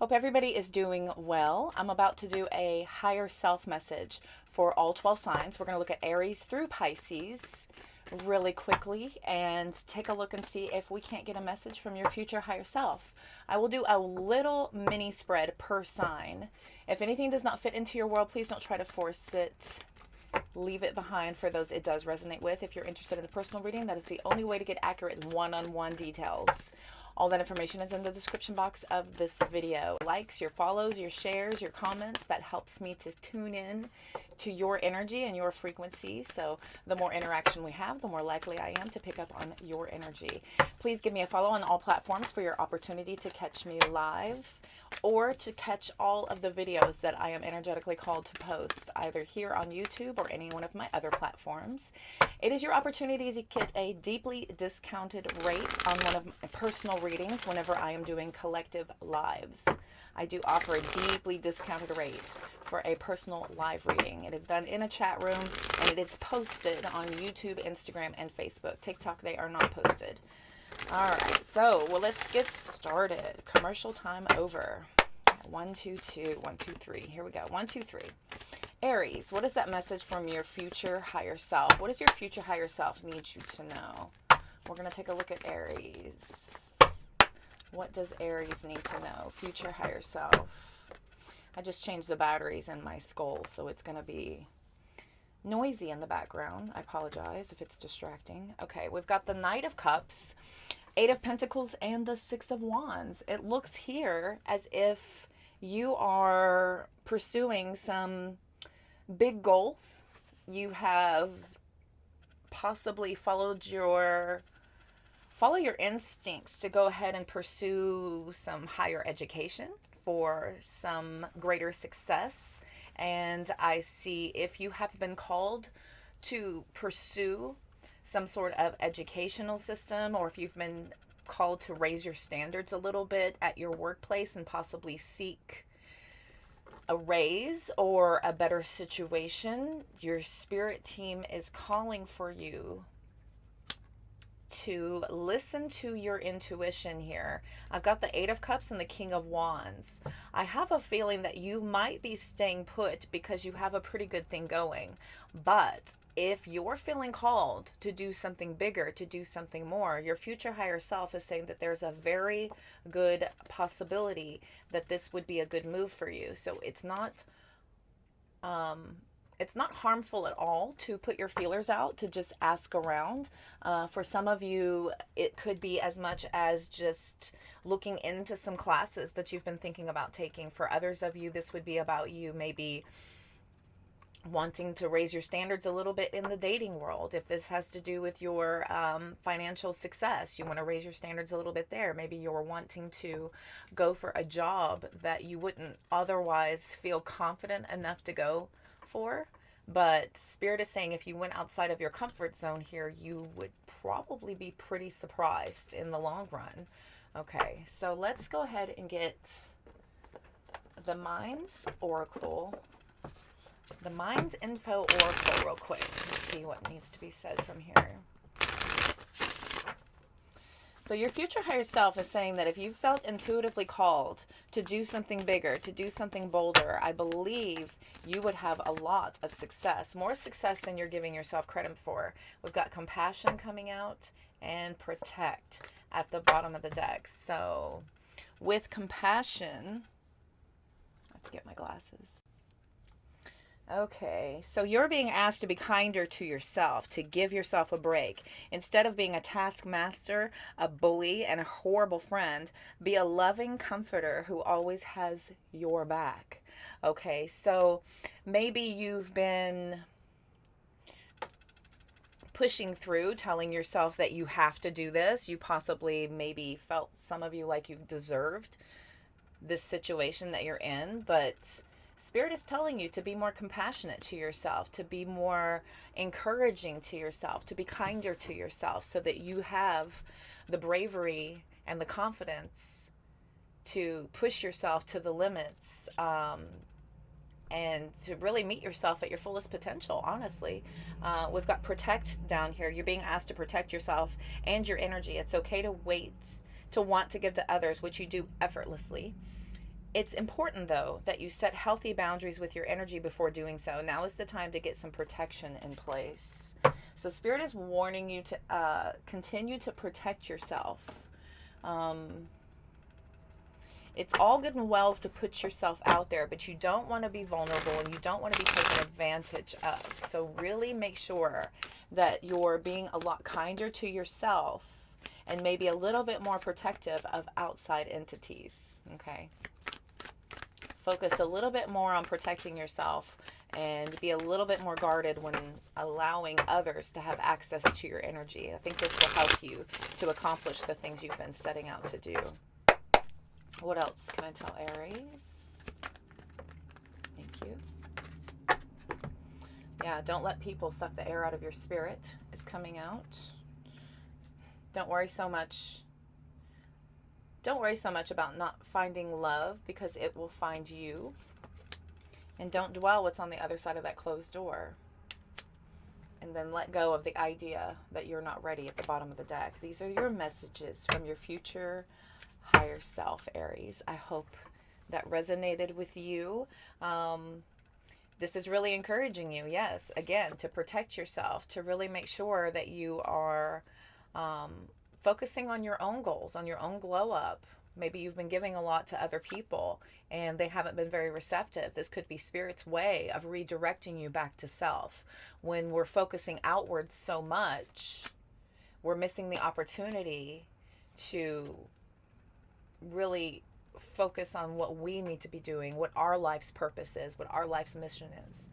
Hope everybody is doing well. I'm about to do a higher self message for all 12 signs. We're going to look at Aries through Pisces really quickly and take a look and see if we can't get a message from your future higher self. I will do a little mini spread per sign. If anything does not fit into your world, please don't try to force it. Leave it behind for those it does resonate with. If you're interested in the personal reading, that is the only way to get accurate one-on-one details. All that information is in the description box of this video. Likes, your follows, your shares, your comments, that helps me to tune in to your energy and your frequency. So the more interaction we have, the more likely I am to pick up on your energy. Please give me a follow on all platforms for your opportunity to catch me live or to catch all of the videos that I am energetically called to post, either here on YouTube or any one of my other platforms. It is your opportunity to get a deeply discounted rate on one of my personal readings whenever I am doing collective lives. I do offer a deeply discounted rate for a personal live reading. It is done in a chat room and it is posted on YouTube, Instagram, and Facebook. TikTok, they are not posted. All right, so let's get started. Commercial time over. 1, 2, 2, 1, 2, 3. Here we go. 1, 2, 3. Aries, what is that message from your future higher self? What does your future higher self need you to know? We're going to take a look at Aries. What does Aries need to know? Future higher self. I just changed the batteries in my skull, so it's going to be noisy in the background. I apologize if it's distracting. Okay, we've got the Knight of Cups, Eight of Pentacles, and the Six of Wands. It looks here as if you are pursuing some big goals. You have possibly follow your instincts to go ahead and pursue some higher education for some greater success. And I see if you have been called to pursue some sort of educational system, or if you've been called to raise your standards a little bit at your workplace and possibly seek a raise or a better situation, your spirit team is calling for you to listen to your intuition here. I've got the Eight of Cups and the King of Wands. I have a feeling that you might be staying put because you have a pretty good thing going. But if you're feeling called to do something bigger, to do something more, your future higher self is saying that there's a very good possibility that this would be a good move for you. So it's not harmful at all to put your feelers out, to just ask around. For some of you, it could be as much as just looking into some classes that you've been thinking about taking. For others of you, this would be about you maybe wanting to raise your standards a little bit in the dating world. If this has to do with your financial success, you want to raise your standards a little bit there. Maybe you're wanting to go for a job that you wouldn't otherwise feel confident enough to go for. But Spirit is saying if you went outside of your comfort zone here, you would probably be pretty surprised in the long run. Okay, so let's go ahead and get the Mind's Oracle. The Mind's Info Oracle real quick. Let's see what needs to be said from here. So your future higher self is saying that if you felt intuitively called to do something bigger, to do something bolder, I believe you would have a lot of success, more success than you're giving yourself credit for. We've got Compassion coming out and Protect at the bottom of the deck. So with Compassion, I have to get my glasses. Okay, so you're being asked to be kinder to yourself, to give yourself a break. Instead of being a taskmaster, a bully, and a horrible friend, be a loving comforter who always has your back. Okay, so maybe you've been pushing through, telling yourself that you have to do this. You possibly maybe felt, some of you, like you deserved this situation that you're in, but Spirit is telling you to be more compassionate to yourself, to be more encouraging to yourself, to be kinder to yourself, so that you have the bravery and the confidence to push yourself to the limits, and to really meet yourself at your fullest potential, honestly. We've got Protect down here. You're being asked to protect yourself and your energy. It's okay to wait, to want to give to others, which you do effortlessly. It's important, though, that you set healthy boundaries with your energy before doing so. Now is the time to get some protection in place. So Spirit is warning you to continue to protect yourself. It's all good and well to put yourself out there, but you don't want to be vulnerable and you don't want to be taken advantage of. So really make sure that you're being a lot kinder to yourself and maybe a little bit more protective of outside entities. Okay. Focus a little bit more on protecting yourself and be a little bit more guarded when allowing others to have access to your energy. I think this will help you to accomplish the things you've been setting out to do. What else can I tell Aries? Thank you. Yeah, don't let people suck the air out of your spirit. It's coming out. Don't worry so much. Don't worry so much about not finding love, because it will find you. And don't dwell what's on the other side of that closed door. And then let go of the idea that you're not ready at the bottom of the deck. These are your messages from your future higher self, Aries. I hope that resonated with you. This is really encouraging you, yes, again, to protect yourself, to really make sure that you are focusing on your own goals, on your own glow up. Maybe you've been giving a lot to other people and they haven't been very receptive. This could be Spirit's way of redirecting you back to self. When we're focusing outward so much, we're missing the opportunity to really focus on what we need to be doing, what our life's purpose is, what our life's mission is.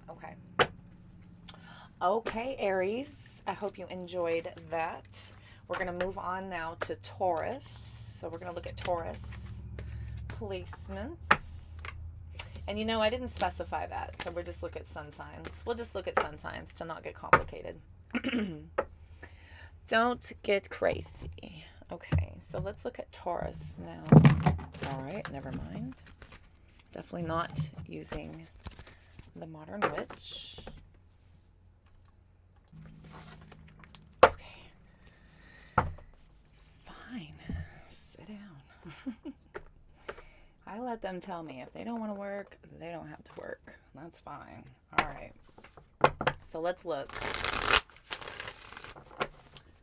Okay, Aries, I hope you enjoyed that. We're going to move on now to Taurus. So we're going to look at Taurus placements. And I didn't specify that, so we'll just look at sun signs. We'll just look at sun signs to not get complicated. Don't get crazy. Okay, so let's look at Taurus now. All right, never mind. Definitely not using the Modern Witch. Okay. Fine. Sit down. I let them tell me if they don't want to work, they don't have to work. That's fine. All right. So let's look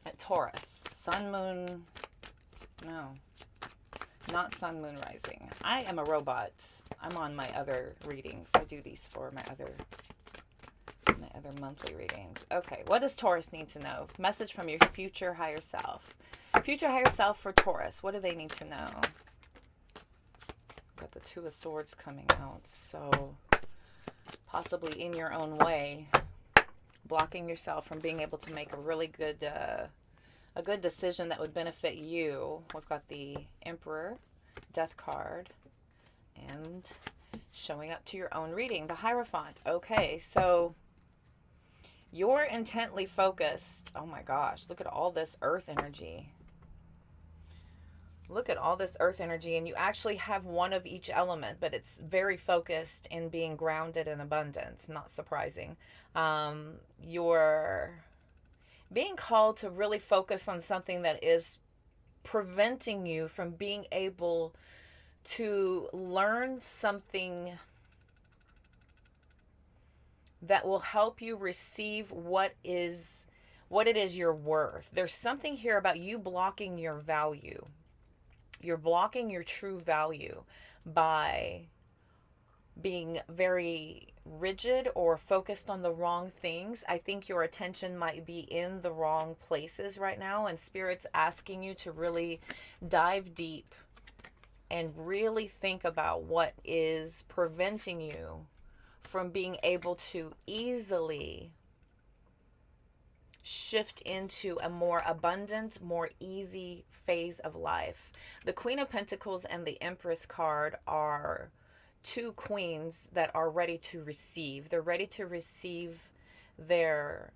at Taurus. Sun, moon, no, not sun, moon, rising. I am a robot. I'm on my other readings. I do these for my other monthly readings. Okay, what does Taurus need to know? Message from your future higher self. Future higher self for Taurus. What do they need to know? Got the Two of Swords coming out. So possibly in your own way, blocking yourself from being able to make a really good a good decision that would benefit you. We've got the Emperor, Death card, and showing up to your own reading, the Hierophant. Okay, so you're intently focused. Oh my gosh, look at all this earth energy. Look at all this earth energy, and you actually have one of each element, but it's very focused in being grounded in abundance. Not surprising. You're being called to really focus on something that is preventing you from being able to learn something that will help you receive what it is you're worth. There's something here about you blocking your value. You're blocking your true value by being very rigid or focused on the wrong things. I think your attention might be in the wrong places right now, and Spirit's asking you to really dive deep and really think about what is preventing you from being able to easily shift into a more abundant, more easy phase of life. The Queen of Pentacles and the Empress card are two queens that are ready to receive. They're ready to receive their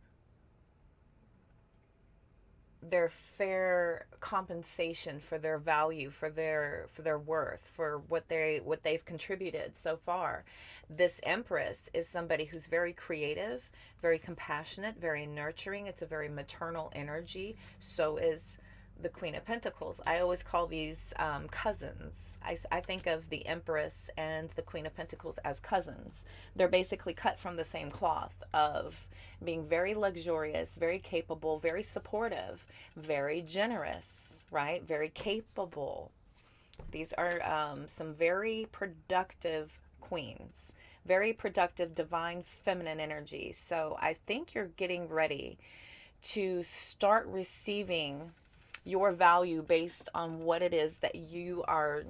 fair compensation for their value, for their worth, for what they've contributed so far. This Empress is somebody who's very creative, very compassionate, very nurturing. It's a very maternal energy. So is the Queen of Pentacles. I always call these cousins. I think of the Empress and the Queen of Pentacles as cousins. They're basically cut from the same cloth of being very luxurious, very capable, very supportive, very generous, right? Very capable. These are some very productive queens, very productive divine feminine energy. So I think you're getting ready to start receiving your value based on what it is that you are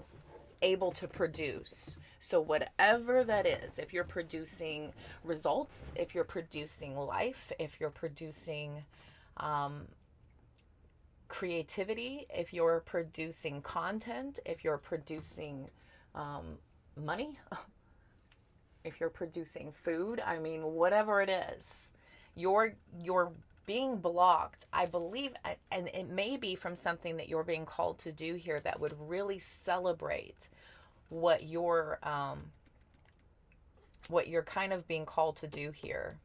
able to produce. So whatever that is, if you're producing results, if you're producing life, if you're producing creativity, if you're producing content, if you're producing money, if you're producing food, I mean, whatever it is, you're being blocked, I believe, and it may be from something that you're being called to do here that would really celebrate what you're kind of being called to do here.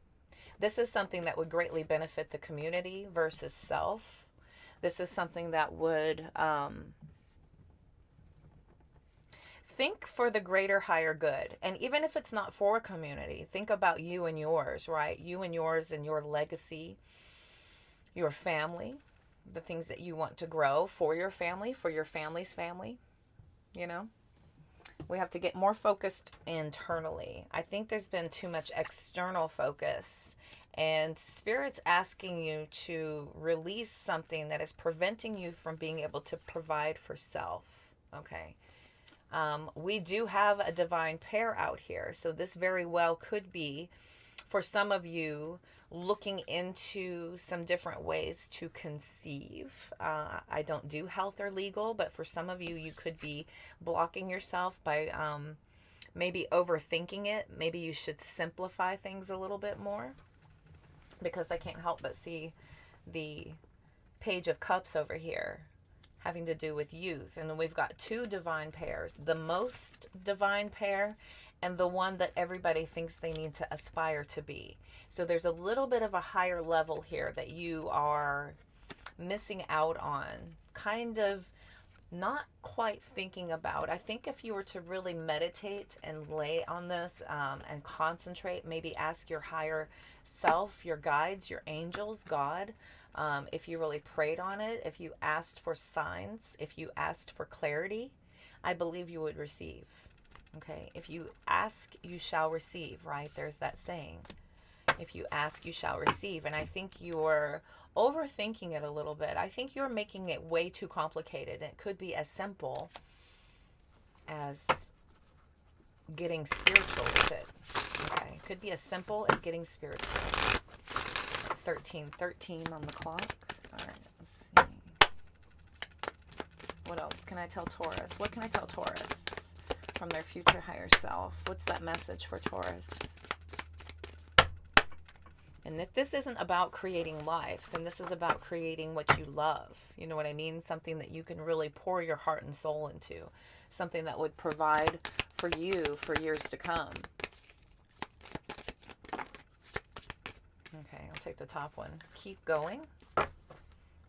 This is something that would greatly benefit the community versus self. This is something that would think for the greater higher good. And even if it's not for a community, think about you and yours, right? You and yours and your legacy, your family, the things that you want to grow for your family, for your family's family. You know, we have to get more focused internally. I think there's been too much external focus, and Spirit's asking you to release something that is preventing you from being able to provide for self. Okay. We do have a divine pair out here. So this very well could be, for some of you, looking into some different ways to conceive. I don't do health or legal, but for some of you, you could be blocking yourself by maybe overthinking it. Maybe you should simplify things a little bit more, because I can't help but see the Page of Cups over here having to do with youth. And then we've got two divine pairs, the most divine pair and the one that everybody thinks they need to aspire to be. So there's a little bit of a higher level here that you are missing out on, kind of not quite thinking about. I think if you were to really meditate and lay on this and concentrate, maybe ask your higher self, your guides, your angels, God, if you really prayed on it, if you asked for signs, if you asked for clarity, I believe you would receive. Okay, if you ask, you shall receive, right? There's that saying. If you ask, you shall receive. And I think you're overthinking it a little bit. I think you're making it way too complicated. And it could be as simple as getting spiritual with it. Okay, it could be as simple as getting spiritual. 13:13 on the clock. All right, let's see. What else can I tell Taurus? What can I tell Taurus from their future higher self? What's that message for Taurus? And if this isn't about creating life, then this is about creating what you love. You know what I mean? Something that you can really pour your heart and soul into. Something that would provide for you for years to come. Okay, I'll take the top one. Keep going.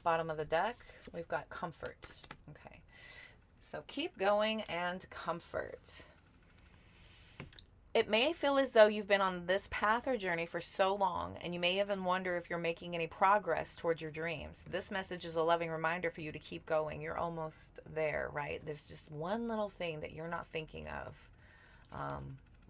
Bottom of the deck, we've got comfort. Okay, so keep going and comfort. It may feel as though you've been on this path or journey for so long, and you may even wonder if you're making any progress towards your dreams. This message is a loving reminder for you to keep going. You're almost there, right? There's just one little thing that you're not thinking of.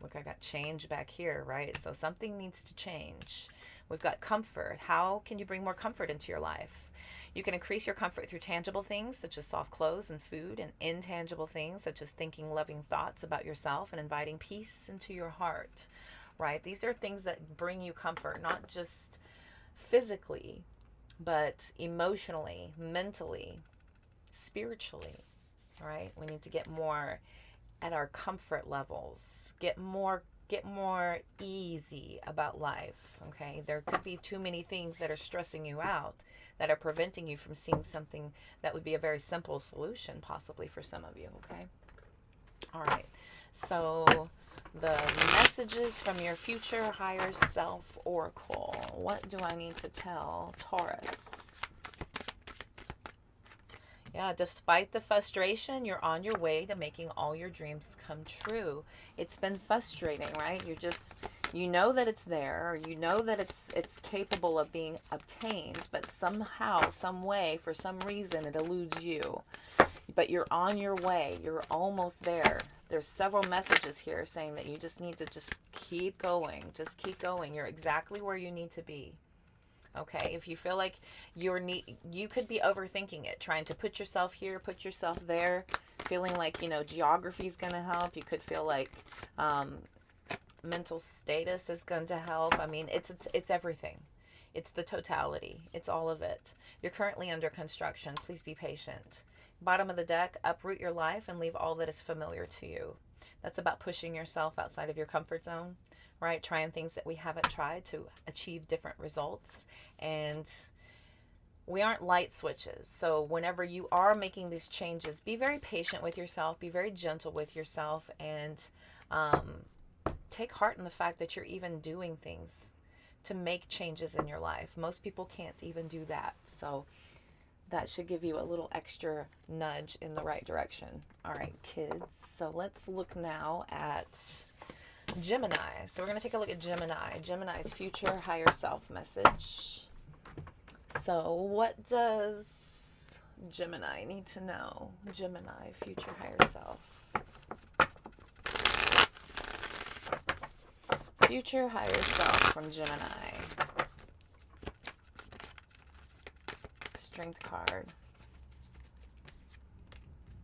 Look, I got change back here, right? So something needs to change. We've got comfort. How can you bring more comfort into your life? You can increase your comfort through tangible things such as soft clothes and food, and intangible things such as thinking loving thoughts about yourself and inviting peace into your heart, right? These are things that bring you comfort, not just physically, but emotionally, mentally, spiritually, right? We need to get more at our comfort levels, get more easy about life. Okay, there could be too many things that are stressing you out, that are preventing you from seeing something that would be a very simple solution possibly for some of you. Okay, all right, so the messages from your future higher self oracle. What do I need to tell Taurus? Yeah, despite the frustration, you're on your way to making all your dreams come true. It's been frustrating, right? You know that it's there, or you know that it's capable of being obtained, but somehow, some way, for some reason, it eludes you. But you're on your way. You're almost there. There's several messages here saying that you just need to just keep going. Just keep going. You're exactly where you need to be. Okay, if you feel like you could be overthinking it, trying to put yourself here, put yourself there, feeling like, geography is going to help. You could feel like mental status is going to help. I mean, it's everything. It's the totality. It's all of it. You're currently under construction. Please be patient. Bottom of the deck, uproot your life and leave all that is familiar to you. That's about pushing yourself outside of your comfort zone, right? Trying things that we haven't tried to achieve different results. And we aren't light switches. So whenever you are making these changes, be very patient with yourself, be very gentle with yourself, and take heart in the fact that you're even doing things to make changes in your life. Most people can't even do that. So that should give you a little extra nudge in the right direction. All right, kids. So let's look now at Gemini. So we're going to take a look at Gemini. Gemini's future higher self message. So what does Gemini need to know? Gemini, future higher self. Future higher self from Gemini. Strength card.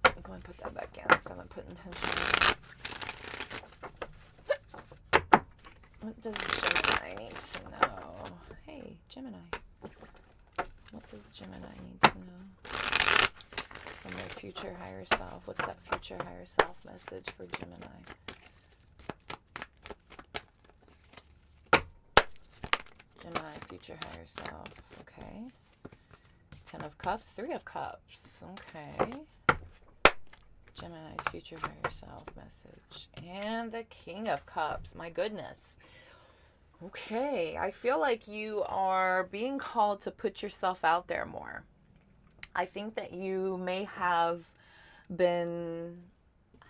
I'm going to put that back in because I haven't put intention in. What does Gemini need to know? Hey, Gemini. What does Gemini need to know from their future higher self? What's that future higher self message for Gemini? Gemini, future higher self. Okay. 10 of Cups, 3 of Cups. Okay. Gemini's future higher self message. And the King of Cups. My goodness. Okay. I feel like you are being called to put yourself out there more. I think that you may have been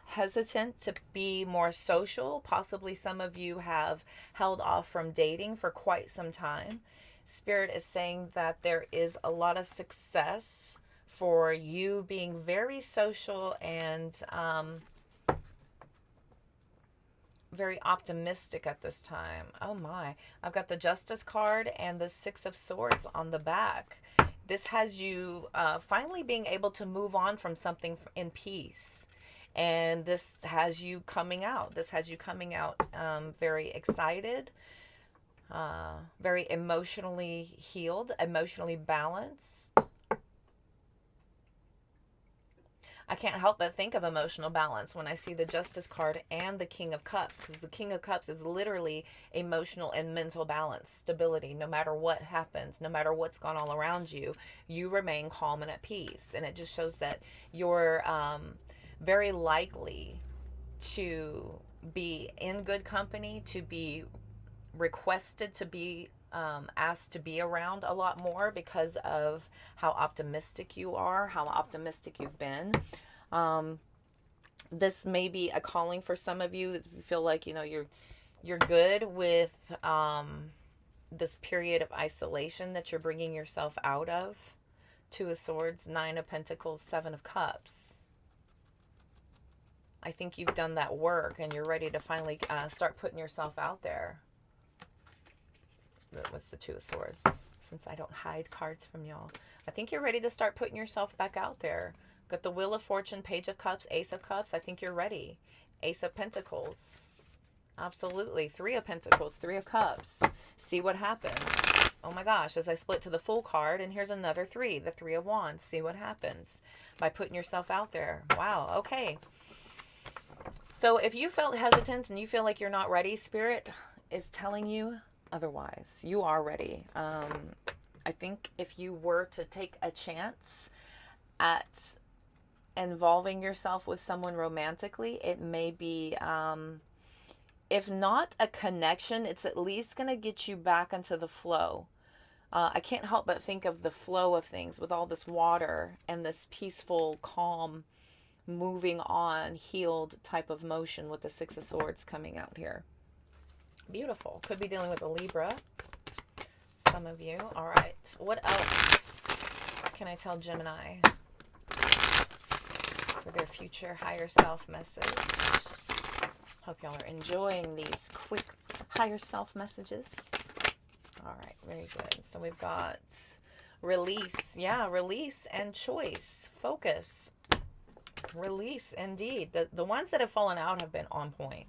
hesitant to be more social. Possibly some of you have held off from dating for quite some time. Spirit is saying that there is a lot of success for you being very social and very optimistic at this time. Oh my, I've got the Justice card and the 6 of Swords on the back. This has you finally being able to move on from something in peace. And this has you coming out. This has you coming out very excited, very emotionally healed, emotionally balanced. I can't help but think of emotional balance when I see the Justice card and the King of Cups, because the King of Cups is literally emotional and mental balance, stability. No matter what happens, no matter what's gone all around you, you remain calm and at peace. And it just shows that you're very likely to be in good company, to be requested to be asked to be around a lot more because of how optimistic you are, how optimistic you've been. This may be a calling for some of you. If you feel like you're good with this period of isolation that you're bringing yourself out of. 2 of Swords, 9 of Pentacles, 7 of Cups. I think you've done that work and you're ready to finally start putting yourself out there. With the 2 of Swords, since I don't hide cards from y'all. I think you're ready to start putting yourself back out there. Got the Wheel of Fortune, Page of Cups, Ace of Cups. I think you're ready. Ace of Pentacles. Absolutely. 3 of Pentacles, 3 of Cups. See what happens. Oh my gosh, as I split to the Fool card, and here's another 3, the 3 of Wands. See what happens by putting yourself out there. Wow, okay. So if you felt hesitant and you feel like you're not ready, Spirit is telling you otherwise. You are ready. I think if you were to take a chance at involving yourself with someone romantically, it may be, if not a connection, it's at least going to get you back into the flow I can't help but think of the flow of things with all this water and this peaceful, calm, moving on, healed type of motion with the Six of Swords coming out here. Beautiful. Could be dealing with a Libra. Some of you. All right. What else can I tell Gemini for their future higher self message? Hope y'all are enjoying these quick higher self messages. All right. Very good. So we've got release. Yeah, release and choice. Focus. Release, indeed. The ones that have fallen out have been on point.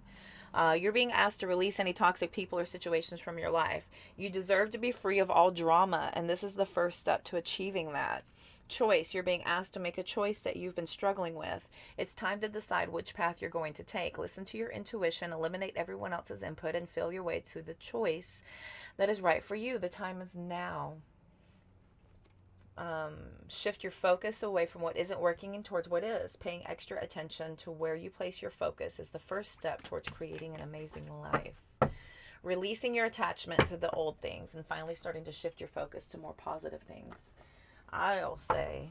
You're being asked to release any toxic people or situations from your life. You deserve to be free of all drama, and this is the first step to achieving that. Choice. You're being asked to make a choice that you've been struggling with. It's time to decide which path you're going to take. Listen to your intuition, eliminate everyone else's input, and feel your way to the choice that is right for you. The time is now. Shift your focus away from what isn't working and towards what is. Paying extra attention to where you place your focus is the first step towards creating an amazing life. Releasing your attachment to the old things and finally starting to shift your focus to more positive things. I'll say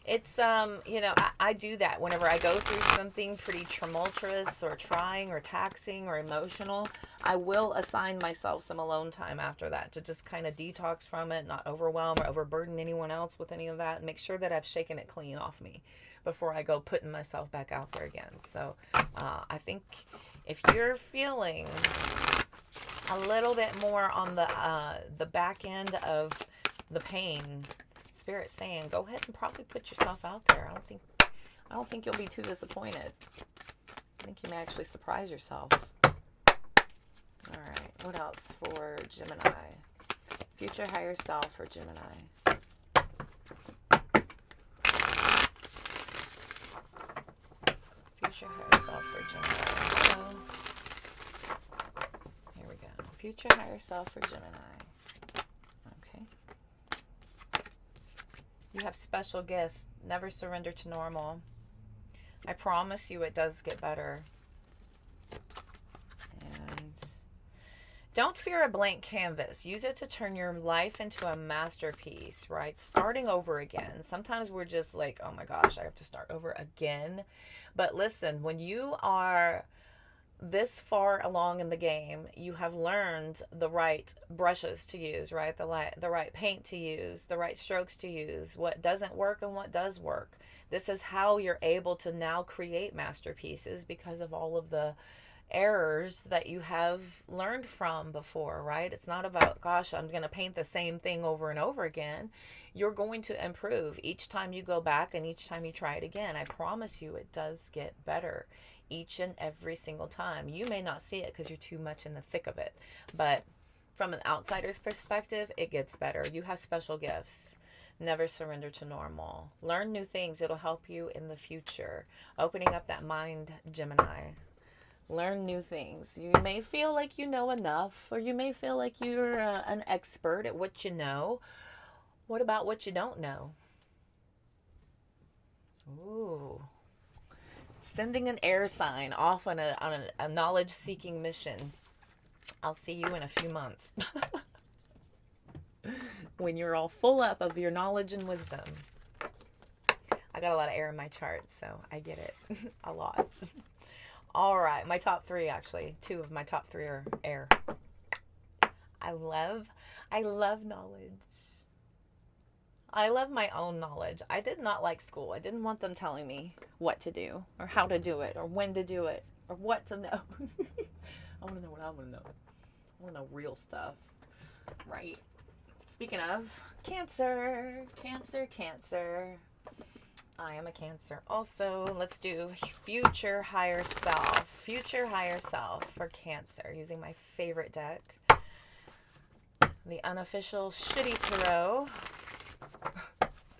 it's I do that whenever I go through something pretty tumultuous or trying or taxing or emotional. I will assign myself some alone time after that to just kind of detox from it, not overwhelm or overburden anyone else with any of that, and make sure that I've shaken it clean off me before I go putting myself back out there again. So I think if you're feeling a little bit more on the back end of the pain, Spirit saying, go ahead and probably put yourself out there. I don't think you'll be too disappointed. I think you may actually surprise yourself. All right, what else for Gemini? Future higher self for Gemini. Future higher self for Gemini. So, here we go. Future higher self for Gemini. You have special gifts. Never surrender to normal. I promise you it does get better. And don't fear a blank canvas. Use it to turn your life into a masterpiece, right? Starting over again. Sometimes we're just like, oh my gosh, I have to start over again. But listen, when you are this far along in the game, you have learned the right brushes to use, right? The right paint to use, the right strokes to use, what doesn't work and what does work. This is how you're able to now create masterpieces because of all of the errors that you have learned from before, right? It's not about, gosh, I'm going to paint the same thing over and over again. You're going to improve each time you go back and each time you try it again. I promise you it does get better each and every single time. You may not see it because you're too much in the thick of it, but from an outsider's perspective, it gets better. You have special gifts. Never surrender to normal. Learn new things. It'll help you in the future. Opening up that mind, Gemini. Learn new things. You may feel like you know enough, or you may feel like you're an expert at what you know. What about what you don't know? Ooh. Sending an air sign off on a knowledge-seeking mission. I'll see you in a few months. When you're all full up of your knowledge and wisdom. I got a lot of air in my chart, so I get it. A lot. All right, my top three, actually. Two of my top three are air. I love knowledge. I love my own knowledge. I did not like school. I didn't want them telling me what to do or how to do it or when to do it or what to know. I want to know what I want to know. I want to know real stuff, right? Speaking of Cancer. I am a Cancer. Also, let's do future higher self. Future higher self for Cancer using my favorite deck. The unofficial Shitty Tarot.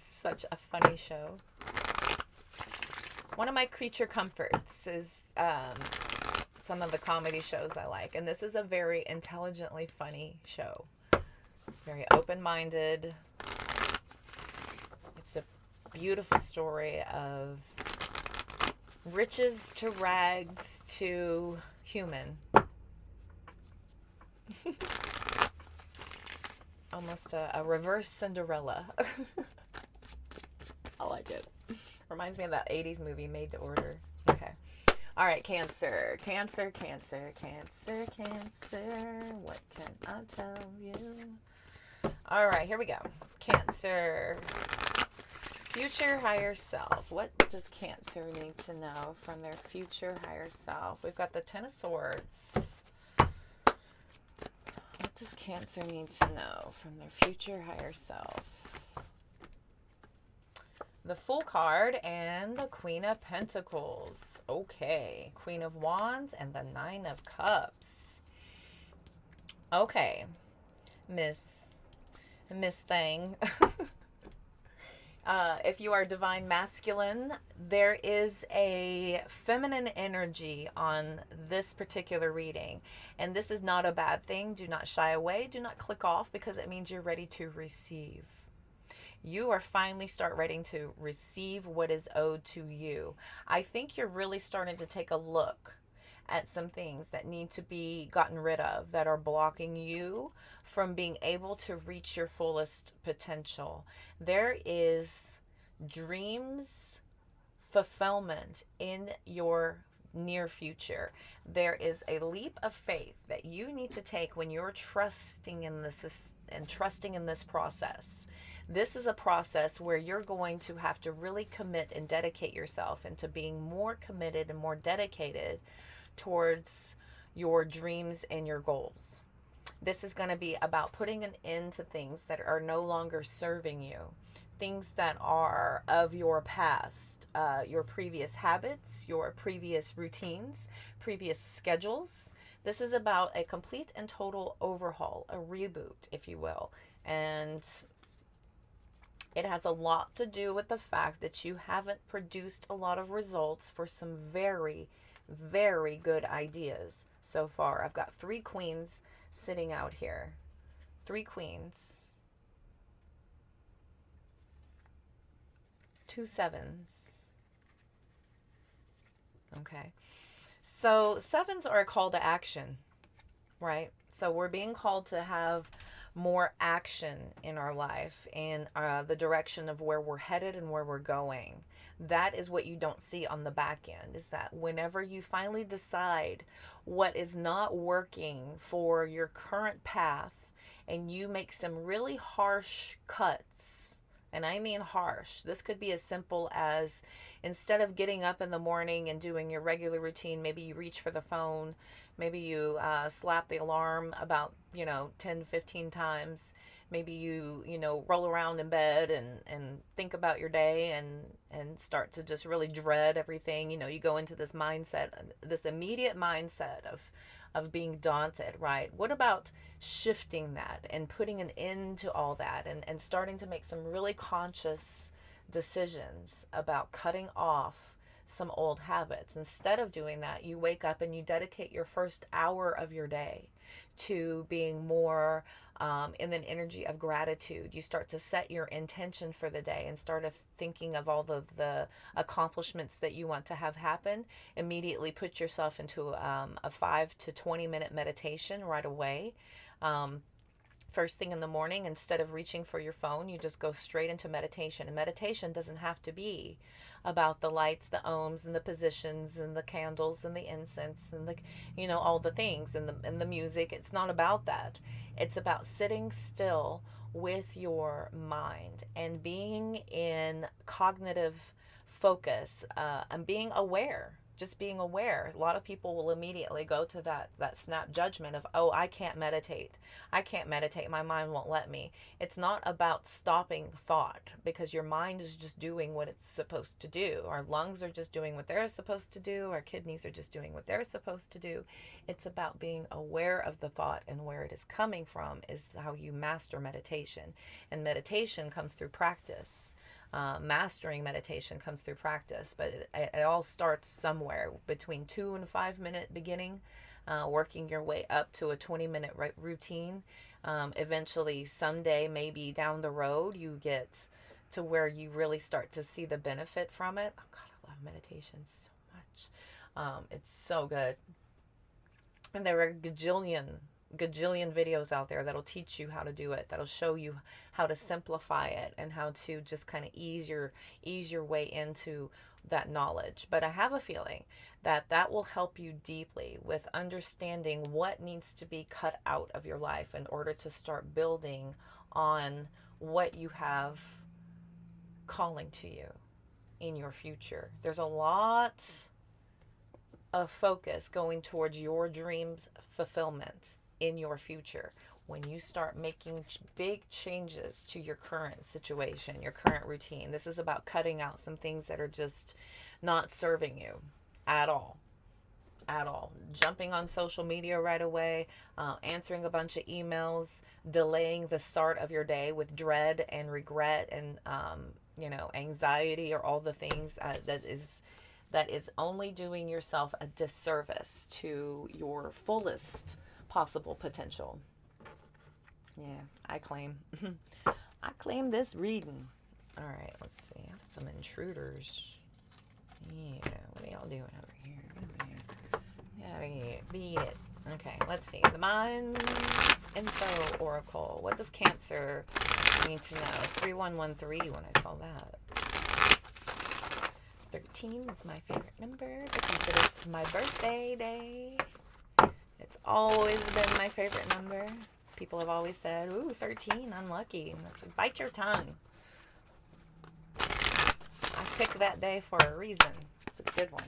Such a funny show. One of my creature comforts is some of the comedy shows I like. And this is a very intelligently funny show. Very open-minded. It's a beautiful story of riches to rags to human. Almost a reverse Cinderella. I like it. Reminds me of that 80s movie, Made to Order. Okay. All right, Cancer. Cancer, Cancer, Cancer, Cancer. What can I tell you? All right, here we go. Cancer. Future higher self. What does Cancer need to know from their future higher self? We've got the Ten of Swords. What does Cancer need to know from their future higher self? The Fool card and the Queen of Pentacles. Okay. Queen of Wands and the Nine of Cups. Okay. Miss Thing. If you are divine masculine, there is a feminine energy on this particular reading. And this is not a bad thing. Do not shy away. Do not click off, because it means you're ready to receive. You are finally ready to receive what is owed to you. I think you're really starting to take a look at some things that need to be gotten rid of, that are blocking you from being able to reach your fullest potential. There is dreams fulfillment in your near future. There is a leap of faith that you need to take when you're trusting in this and trusting in this process. This is a process where you're going to have to really commit and dedicate yourself into being more committed and more dedicated towards your dreams and your goals. This is going to be about putting an end to things that are no longer serving you, things that are of your past, your previous habits, your previous routines, previous schedules. This is about a complete and total overhaul, a reboot, if you will. And it has a lot to do with the fact that you haven't produced a lot of results for some very, very good ideas so far. I've got 3 queens sitting out here. 3 queens. 2 sevens. Okay. So 7s are a call to action, right? So we're being called to have more action in our life and the direction of where we're headed and where we're going. That is what you don't see on the back end, is that whenever you finally decide what is not working for your current path and you make some really harsh cuts, and I mean harsh. This could be as simple as, instead of getting up in the morning and doing your regular routine, maybe you reach for the phone, maybe you slap the alarm about 10, 15 times. Maybe you roll around in bed and think about your day and start to just really dread everything. You go into this mindset, this immediate mindset of being daunted, right? What about shifting that and putting an end to all that and starting to make some really conscious decisions about cutting off some old habits? Instead of doing that, you wake up and you dedicate your first hour of your day to being more in an energy of gratitude. You start to set your intention for the day and start thinking of all the accomplishments that you want to have happen. Immediately put yourself into a 5 to 20 minute meditation right away. First thing in the morning, instead of reaching for your phone, you just go straight into meditation. And meditation doesn't have to be about the lights, the ohms, and the positions, and the candles, and the incense, and the all the things, and the music. It's not about that. It's about sitting still with your mind and being in cognitive focus and being aware. Just being aware. A lot of people will immediately go to that snap judgment of, oh, I can't meditate. I can't meditate. My mind won't let me. It's not about stopping thought, because your mind is just doing what it's supposed to do. Our lungs are just doing what they're supposed to do. Our kidneys are just doing what they're supposed to do. It's about being aware of the thought and where it is coming from is how you master meditation. And meditation comes through practice. Mastering meditation comes through practice, but it all starts somewhere between 2 and 5 minute beginning, working your way up to a 20-minute routine. Eventually, someday, maybe down the road, you get to where you really start to see the benefit from it. Oh God, I love meditation so much. It's so good. And there are a gajillion gajillion videos out there that'll teach you how to do it, that'll show you how to simplify it and how to just kind of ease your way into that knowledge. But I have a feeling that that will help you deeply with understanding what needs to be cut out of your life in order to start building on what you have calling to you in your future. There's a lot of focus going towards your dreams fulfillment in your future when you start making big changes to your current situation, your current routine. This is about cutting out some things that are just not serving you at all. At all. Jumping on social media right away, answering a bunch of emails, delaying the start of your day with dread and regret and anxiety, or all the things that is only doing yourself a disservice to your fullest possible potential. Yeah, I claim this reading. All right, let's see. I got some intruders. Yeah, what are y'all doing over here? Yeah, beat it. Okay, let's see. The Mind's Info Oracle. What does Cancer need to know? 3113 when I saw that. 13 is my favorite number because it is my birthday day. It's always been my favorite number. People have always said, ooh, 13, unlucky. And it's like, bite your tongue. I picked that day for a reason. It's a good one.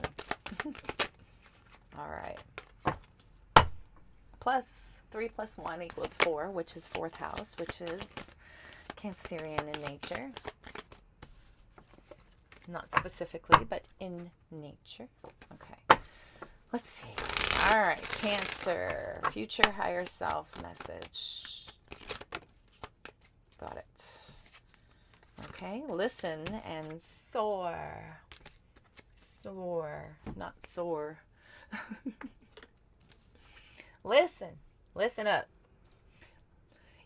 All right. 3 + 1 = 4, which is 4th house, which is Cancerian in nature. Not specifically, but in nature. Okay. Let's see. All right. Cancer. Future higher self message. Got it. Okay. Listen and soar. Soar. Not soar. Listen. Listen up.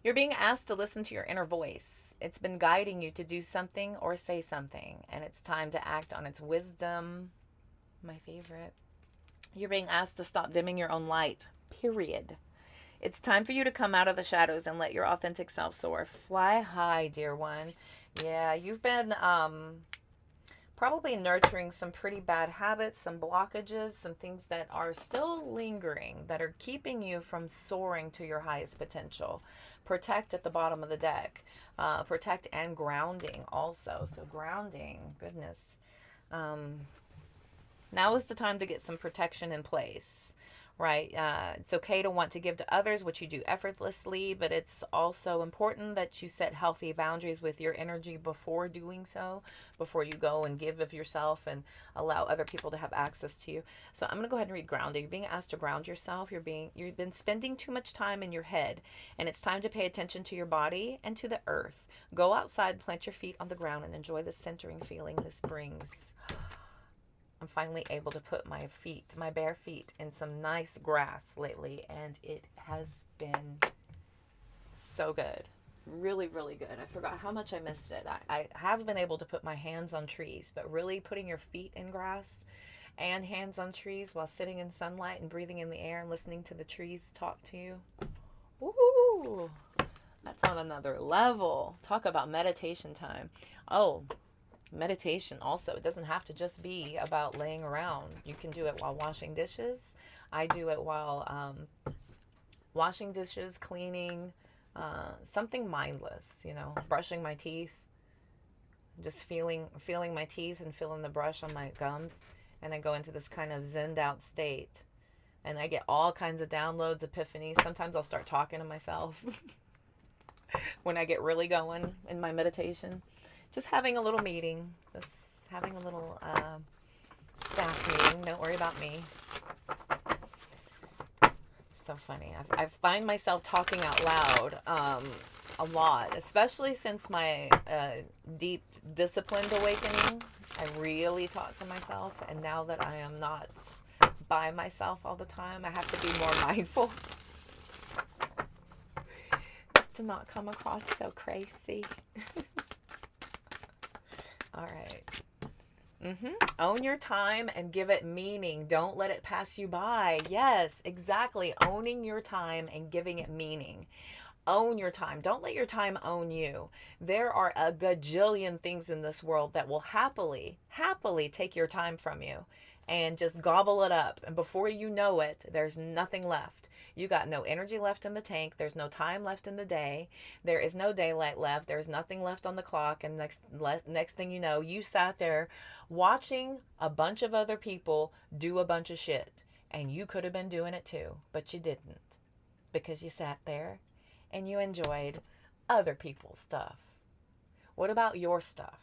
You're being asked to listen to your inner voice. It's been guiding you to do something or say something, and it's time to act on its wisdom. My favorite. You're being asked to stop dimming your own light. Period. It's time for you to come out of the shadows and let your authentic self soar. Fly high, dear one. Yeah, you've been probably nurturing some pretty bad habits, some blockages, some things that are still lingering, that are keeping you from soaring to your highest potential. Protect at the bottom of the deck. Protect and grounding also. So grounding, goodness. Now is the time to get some protection in place, right? It's okay to want to give to others, which you do effortlessly, but it's also important that you set healthy boundaries with your energy before doing so, before you go and give of yourself and allow other people to have access to you. So I'm going to go ahead and read grounding. You're being asked to ground yourself. You've been spending too much time in your head, and it's time to pay attention to your body and to the earth. Go outside, plant your feet on the ground, and enjoy the centering feeling this brings. I'm finally able to put my bare feet in some nice grass lately, and it has been so good. Really, really good. I forgot how much I missed it. I have been able to put my hands on trees, but really putting your feet in grass and hands on trees while sitting in sunlight and breathing in the air and listening to the trees talk to you. Ooh, that's on another level. Talk about meditation time. Oh, meditation also, it doesn't have to just be about laying around. You can do it while washing dishes. I do it while washing dishes, cleaning, something mindless, brushing my teeth, just feeling my teeth and feeling the brush on my gums, and I go into this kind of zenned out state, and I get all kinds of downloads, epiphanies. Sometimes I'll start talking to myself when I get really going in my meditation. Just having a little meeting, just having a little staff meeting. Don't worry about me. It's so funny. I find myself talking out loud a lot, especially since my deep disciplined awakening. I really talk to myself, and now that I am not by myself all the time, I have to be more mindful. Just to not come across so crazy. All right. Own your time and give it meaning. Don't let it pass you by. Yes, exactly. Owning your time and giving it meaning. Own your time. Don't let your time own you. There are a gajillion things in this world that will happily take your time from you and just gobble it up. And before you know it, there's nothing left. You got no energy left in the tank. There's no time left in the day. There is no daylight left. There's nothing left on the clock. And next thing you know, you sat there watching a bunch of other people do a bunch of shit. And you could have been doing it too, but you didn't, because you sat there and you enjoyed other people's stuff. What about your stuff?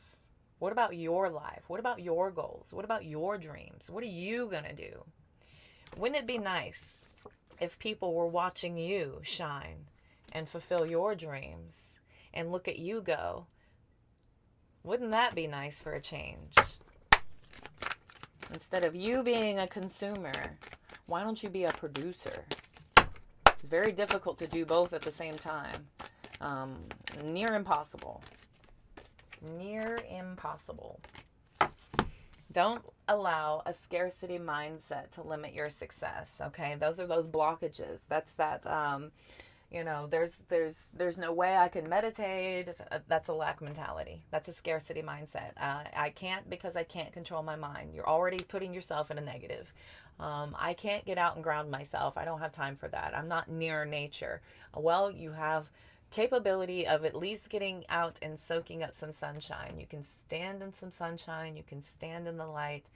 What about your life? What about your goals? What about your dreams? What are you going to do? Wouldn't it be nice if people were watching you shine and fulfill your dreams and look at you go? Wouldn't that be nice for a change? Instead of you being a consumer, why don't you be a producer? It's very difficult to do both at the same time. Near impossible. Near impossible. Don't allow a scarcity mindset to limit your success. Okay, those are those blockages. That's that. There's no way I can meditate. That's a lack mentality. That's a scarcity mindset. I can't because I can't control my mind. You're already putting yourself in a negative. I can't get out and ground myself. I don't have time for that. I'm not near nature. Well, you have capability of at least getting out and soaking up some sunshine. You can stand in some sunshine. You can stand in the light.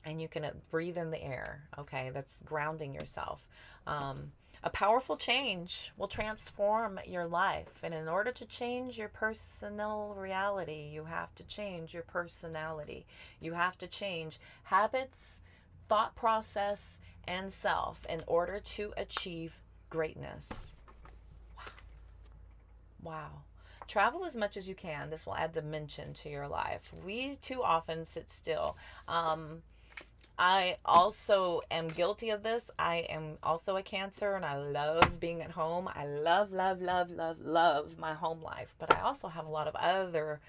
And you can breathe in the air. Okay, that's grounding yourself. A powerful change will transform your life. And in order to change your personal reality, you have to change your personality. You have to change habits, thought process, and self in order to achieve greatness. Wow. Travel as much as you can. This will add dimension to your life. We too often sit still. I also am guilty of this. I am also a Cancer, and I love being at home. I love my home life. But I also have a lot of other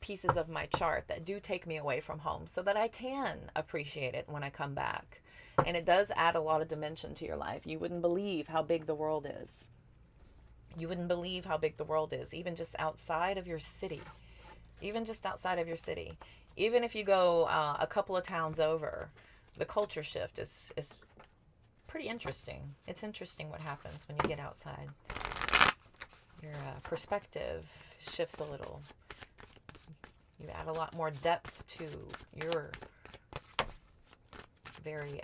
pieces of my chart that do take me away from home so that I can appreciate it when I come back. And it does add a lot of dimension to your life. You wouldn't believe how big the world is. You wouldn't believe how big the world is, even just outside of your city. Even just outside of your city. Even if you go a couple of towns over, the culture shift is pretty interesting. It's interesting what happens when you get outside. Your perspective shifts a little. You add a lot more depth to your very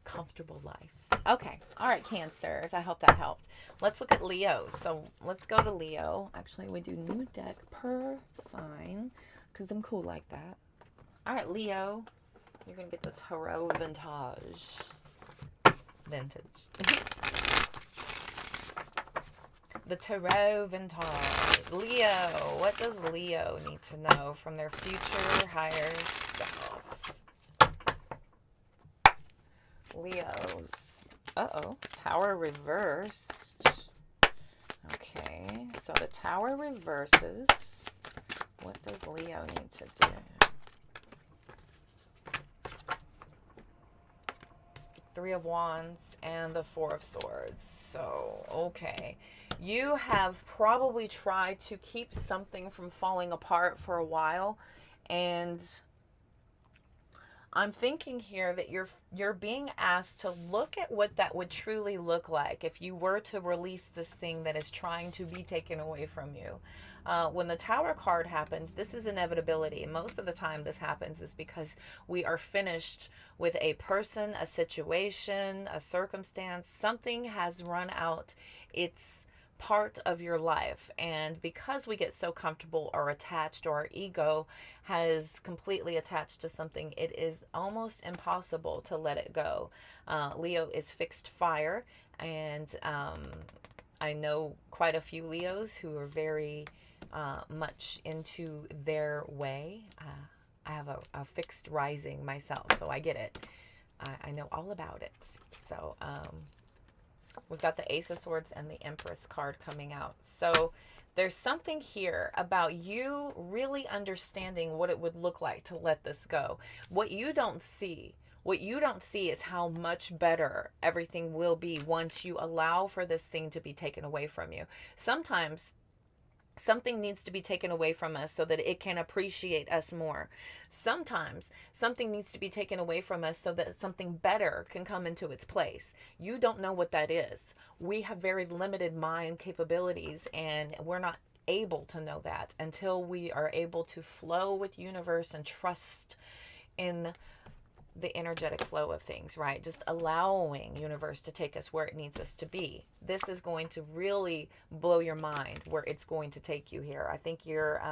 comfortable life. Okay. All right, Cancers. I hope that helped. Let's look at Leo. So let's go to Leo. Actually, we do new deck per sign because I'm cool like that. All right, Leo. You're going to get the Tarot Vintage. The Tarot Vintage. Leo. What does Leo need to know from their future higher self? Leo's. Tower reversed. Okay, so the Tower reverses. What does Leo need to do? Three of Wands and the Four of Swords. So, okay. You have probably tried to keep something from falling apart for a while, and I'm thinking here that you're being asked to look at what that would truly look like if you were to release this thing that is trying to be taken away from you. When the Tower card happens, this is inevitability. Most of the time this happens is because we are finished with a person, a situation, a circumstance. Something has run out its part of your life, and because we get so comfortable or attached, or our ego has completely attached to something, it is almost impossible to let it go. Leo is fixed fire, and I know quite a few Leos who are very much into their way. I have a fixed rising myself, so I get it. I know all about it. So we've got the Ace of Swords and the Empress card coming out. So There's something here about you really understanding what it would look like to let this go. What you don't see is how much better everything will be once you allow for this thing to be taken away from you. Sometimes something needs to be taken away from us so that it can appreciate us more. Sometimes something needs to be taken away from us so that something better can come into its place. You don't know what that is. We have very limited mind capabilities, and we're not able to know that until we are able to flow with universe and trust in the energetic flow of things, right? Just allowing universe to take us where it needs us to be. This is going to really blow your mind where it's going to take you here. I think you're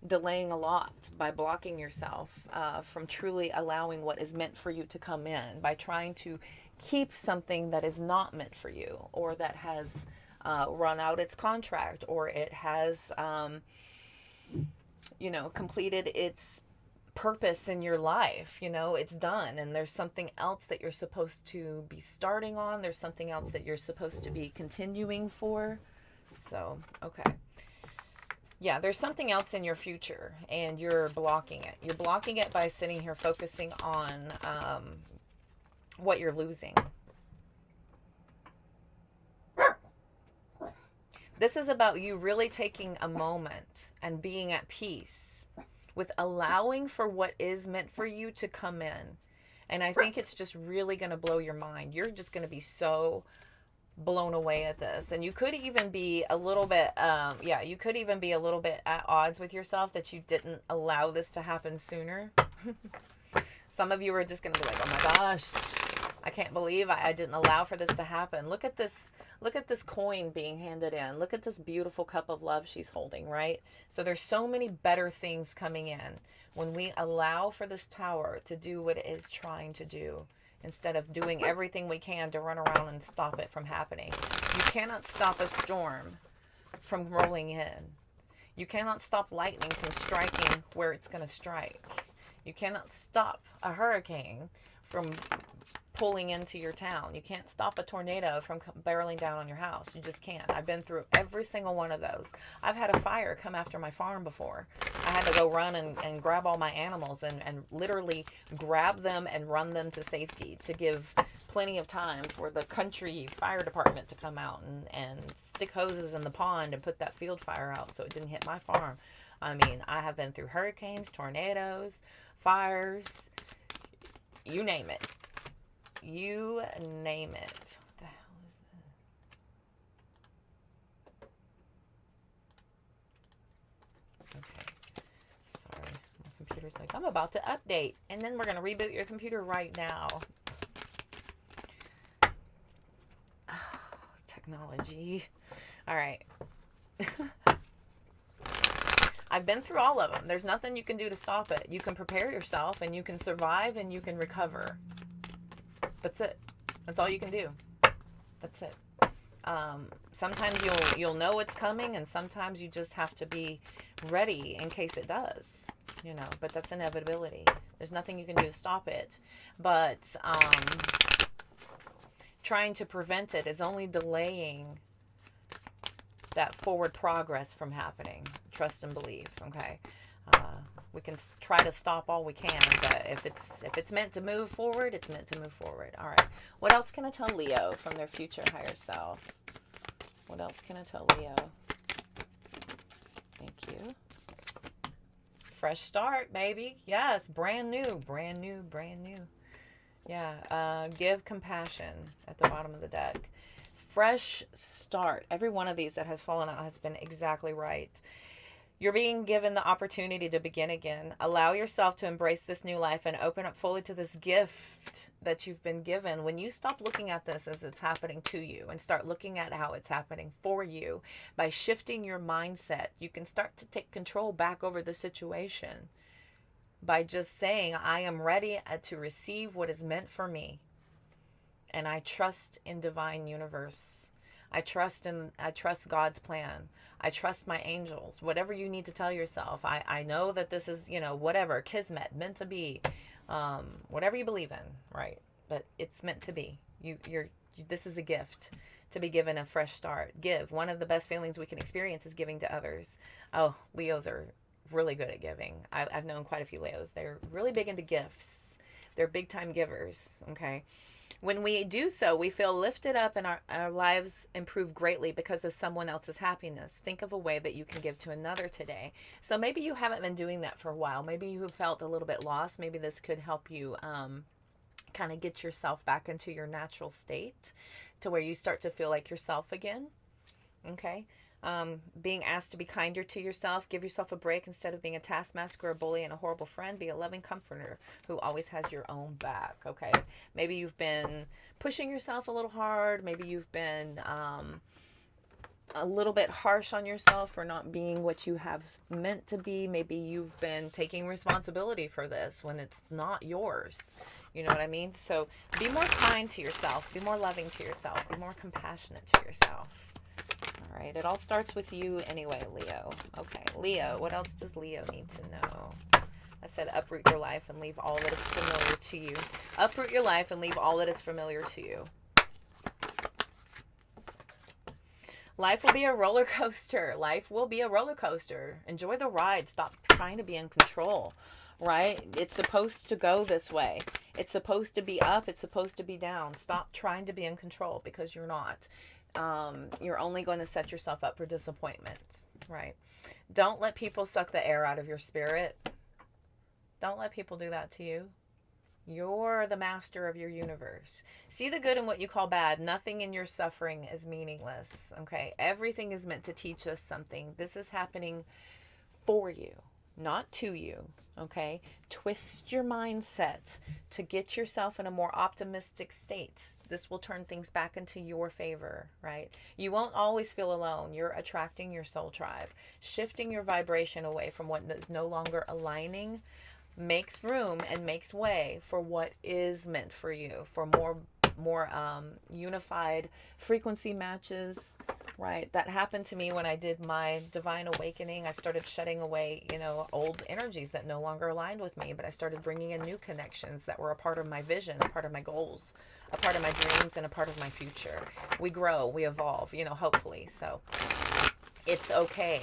delaying a lot by blocking yourself from truly allowing what is meant for you to come in, by trying to keep something that is not meant for you, or that has run out its contract, or it has completed its purpose in your life. It's done, and there's something else that you're supposed to be starting on. There's something else that you're supposed to be continuing for. So, okay. Yeah, there's something else in your future, and you're blocking it. You're blocking it by sitting here focusing on what you're losing. This is about you really taking a moment and being at peace with allowing for what is meant for you to come in. And I think it's just really going to blow your mind. You're just going to be so blown away at this. And you could even be a little bit, you could even be a little bit at odds with yourself that you didn't allow this to happen sooner. Some of you are just going to be like, oh my gosh, I can't believe I didn't allow for this to happen. Look at this coin being handed in. Look at this beautiful cup of love she's holding, right? So there's so many better things coming in when we allow for this tower to do what it is trying to do, instead of doing everything we can to run around and stop it from happening. You cannot stop a storm from rolling in. You cannot stop lightning from striking where it's going to strike. You cannot stop a hurricane from pulling into your town. You can't stop a tornado from barreling down on your house. You just can't. I've been through every single one of those. I've had a fire come after my farm before. I had to go run and grab all my animals and literally grab them and run them to safety, to give plenty of time for the country fire department to come out and stick hoses in the pond and put that field fire out so it didn't hit my farm. I mean, I have been through hurricanes, tornadoes, fires, you name it. You name it. What the hell is this? Okay. Sorry. My computer's like, I'm about to update. And then we're going to reboot your computer right now. Oh, technology. All right. I've been through all of them. There's nothing you can do to stop it. You can prepare yourself, and you can survive, and you can recover. That's it. That's all you can do. That's it. Sometimes you'll know it's coming, and sometimes you just have to be ready in case it does. But that's inevitability. There's nothing you can do to stop it. But trying to prevent it is only delaying that forward progress from happening. Trust and believe. Okay. We can try to stop all we can, but if it's meant to move forward, it's meant to move forward. All right. What else can I tell Leo from their future higher self? What else can I tell Leo? Thank you. Fresh start, baby. Yes, brand new. Yeah. Give compassion at the bottom of the deck. Fresh start. Every one of these that has fallen out has been exactly right. You're being given the opportunity to begin again. Allow yourself to embrace this new life and open up fully to this gift that you've been given. When you stop looking at this as it's happening to you and start looking at how it's happening for you, by shifting your mindset, you can start to take control back over the situation by just saying, I am ready to receive what is meant for me. And I trust in divine universe. I trust God's plan. I trust my angels. Whatever you need to tell yourself. I know that this is, whatever, kismet, meant to be, whatever you believe in, right? But it's meant to be. This is a gift. to be given a fresh start. Give. One of the best feelings we can experience is giving to others. Oh, Leos are really good at giving. I've known quite a few Leos. They're really big into gifts. They're big time givers. Okay. When we do so, we feel lifted up and our lives improve greatly because of someone else's happiness. Think of a way that you can give to another today. So maybe you haven't been doing that for a while. Maybe you have felt a little bit lost. Maybe this could help you kind of get yourself back into your natural state to where you start to feel like yourself again. Okay. Being asked to be kinder to yourself. Give yourself a break instead of being a taskmaster, a bully, and a horrible friend. Be a loving comforter who always has your own back. Okay. Maybe you've been pushing yourself a little hard. Maybe you've been a little bit harsh on yourself for not being what you have meant to be. Maybe you've been taking responsibility for this when it's not yours. You know what I mean? So be more kind to yourself. Be more loving to yourself. Be more compassionate to yourself. All right. It all starts with you anyway, Leo. Okay. Leo. What else does Leo need to know? I said uproot your life and leave all that is familiar to you. Uproot your life and leave all that is familiar to you. Life will be a roller coaster. Life will be a roller coaster. Enjoy the ride. Stop trying to be in control, right? It's supposed to go this way. It's supposed to be up. It's supposed to be down. Stop trying to be in control because you're not. You're only going to set yourself up for disappointment, right? Don't let people suck the air out of your spirit. Don't let people do that to you. You're the master of your universe. See the good in what you call bad. Nothing in your suffering is meaningless. Okay. Everything is meant to teach us something. This is happening for you, not to you. Okay. Twist your mindset to get yourself in a more optimistic state. This will turn things back into your favor, right? You won't always feel alone. You're attracting your soul tribe. Shifting your vibration away from what is no longer aligning makes room and makes way for what is meant for you, for more unified frequency matches, right? That happened to me when I did my divine awakening. I started shutting away, old energies that no longer aligned with me, but I started bringing in new connections that were a part of my vision, a part of my goals, a part of my dreams, and a part of my future. We grow, we evolve, hopefully. So it's okay.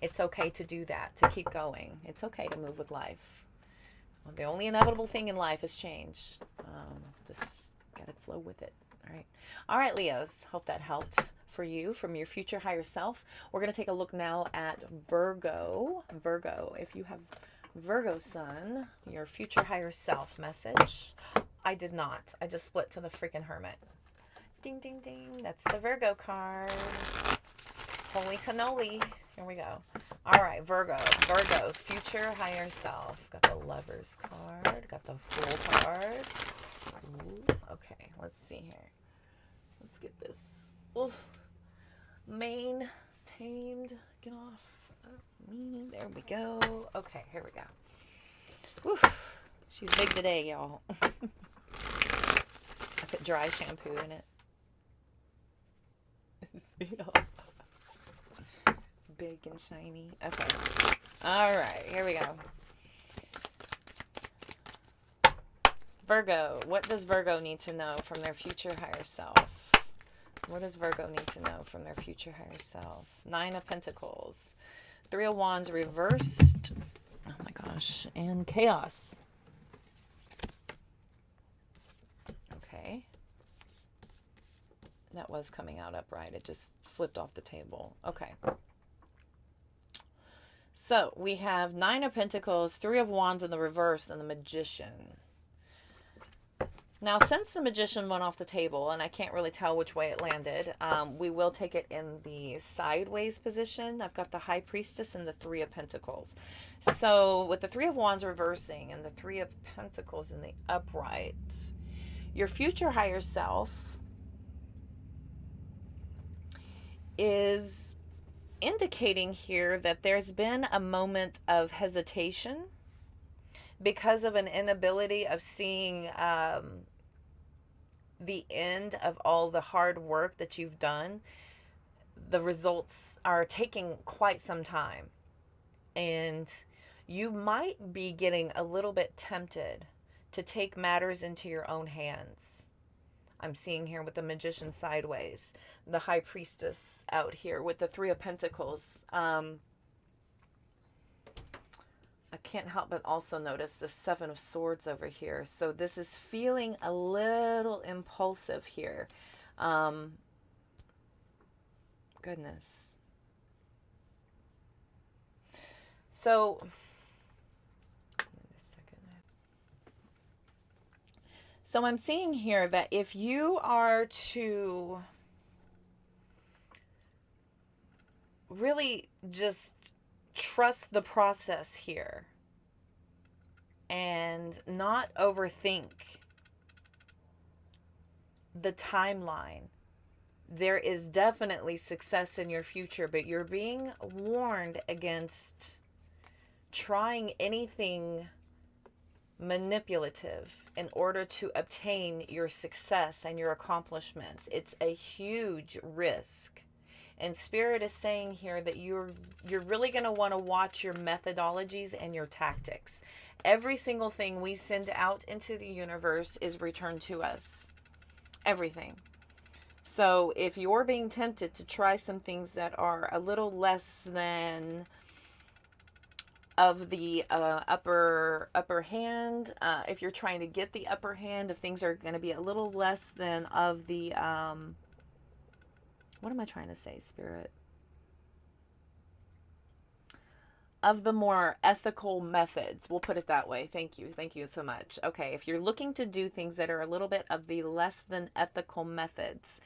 It's okay to do that, to keep going. It's okay to move with life. Well, the only inevitable thing in life is change. Just gotta flow with it. All right, Leos. Hope that helped for you from your future higher self. We're gonna take a look now at Virgo. Virgo, if you have Virgo sun, your future higher self message. I did not. I just split to the freaking Hermit. Ding, ding, ding. That's the Virgo card. Holy cannoli. Here we go. All right, Virgo. Virgo's future higher self. Got the Lover's card. Got the Fool card. Ooh, okay, let's see here. Let's get this. Oof. Mane tamed. Get off of me. There we go. Okay, here we go. Oof. She's big today, y'all. I put dry shampoo in it. Big and shiny. Okay. All right. Here we go. Virgo. What does Virgo need to know from their future higher self? What does Virgo need to know from their future higher self? 9 of Pentacles. 3 of Wands reversed. Oh my gosh. And Chaos. Okay. That was coming out upright. It just flipped off the table. Okay. So we have 9 of Pentacles, 3 of Wands in the reverse, and the Magician. Now, since the Magician went off the table, and I can't really tell which way it landed, we will take it in the sideways position. I've got the High Priestess and the 3 of Pentacles. So with the 3 of Wands reversing and the 3 of Pentacles in the upright, your future higher self is indicating here that there's been a moment of hesitation because of an inability of seeing the end of all the hard work that you've done. The results are taking quite some time, and you might be getting a little bit tempted to take matters into your own hands. I'm seeing here with the Magician sideways, the High Priestess out here with the Three of Pentacles. I can't help but also notice the Seven of Swords over here. So this is feeling a little impulsive here. Goodness. So, I'm seeing here that if you are to really just trust the process here and not overthink the timeline, there is definitely success in your future, but you're being warned against trying anything manipulative in order to obtain your success and your accomplishments. It's a huge risk. And Spirit is saying here that you're really going to want to watch your methodologies and your tactics. Every single thing we send out into the universe is returned to us. Everything. So if you're being tempted to try some things that are a little less than of the upper hand, if you're trying to get the upper hand, if things are going to be a little less than of the what am I trying to say, Spirit? Of the more ethical methods, we'll put it that way. Thank you so much. Okay, if you're looking to do things that are a little bit of the less than ethical methods,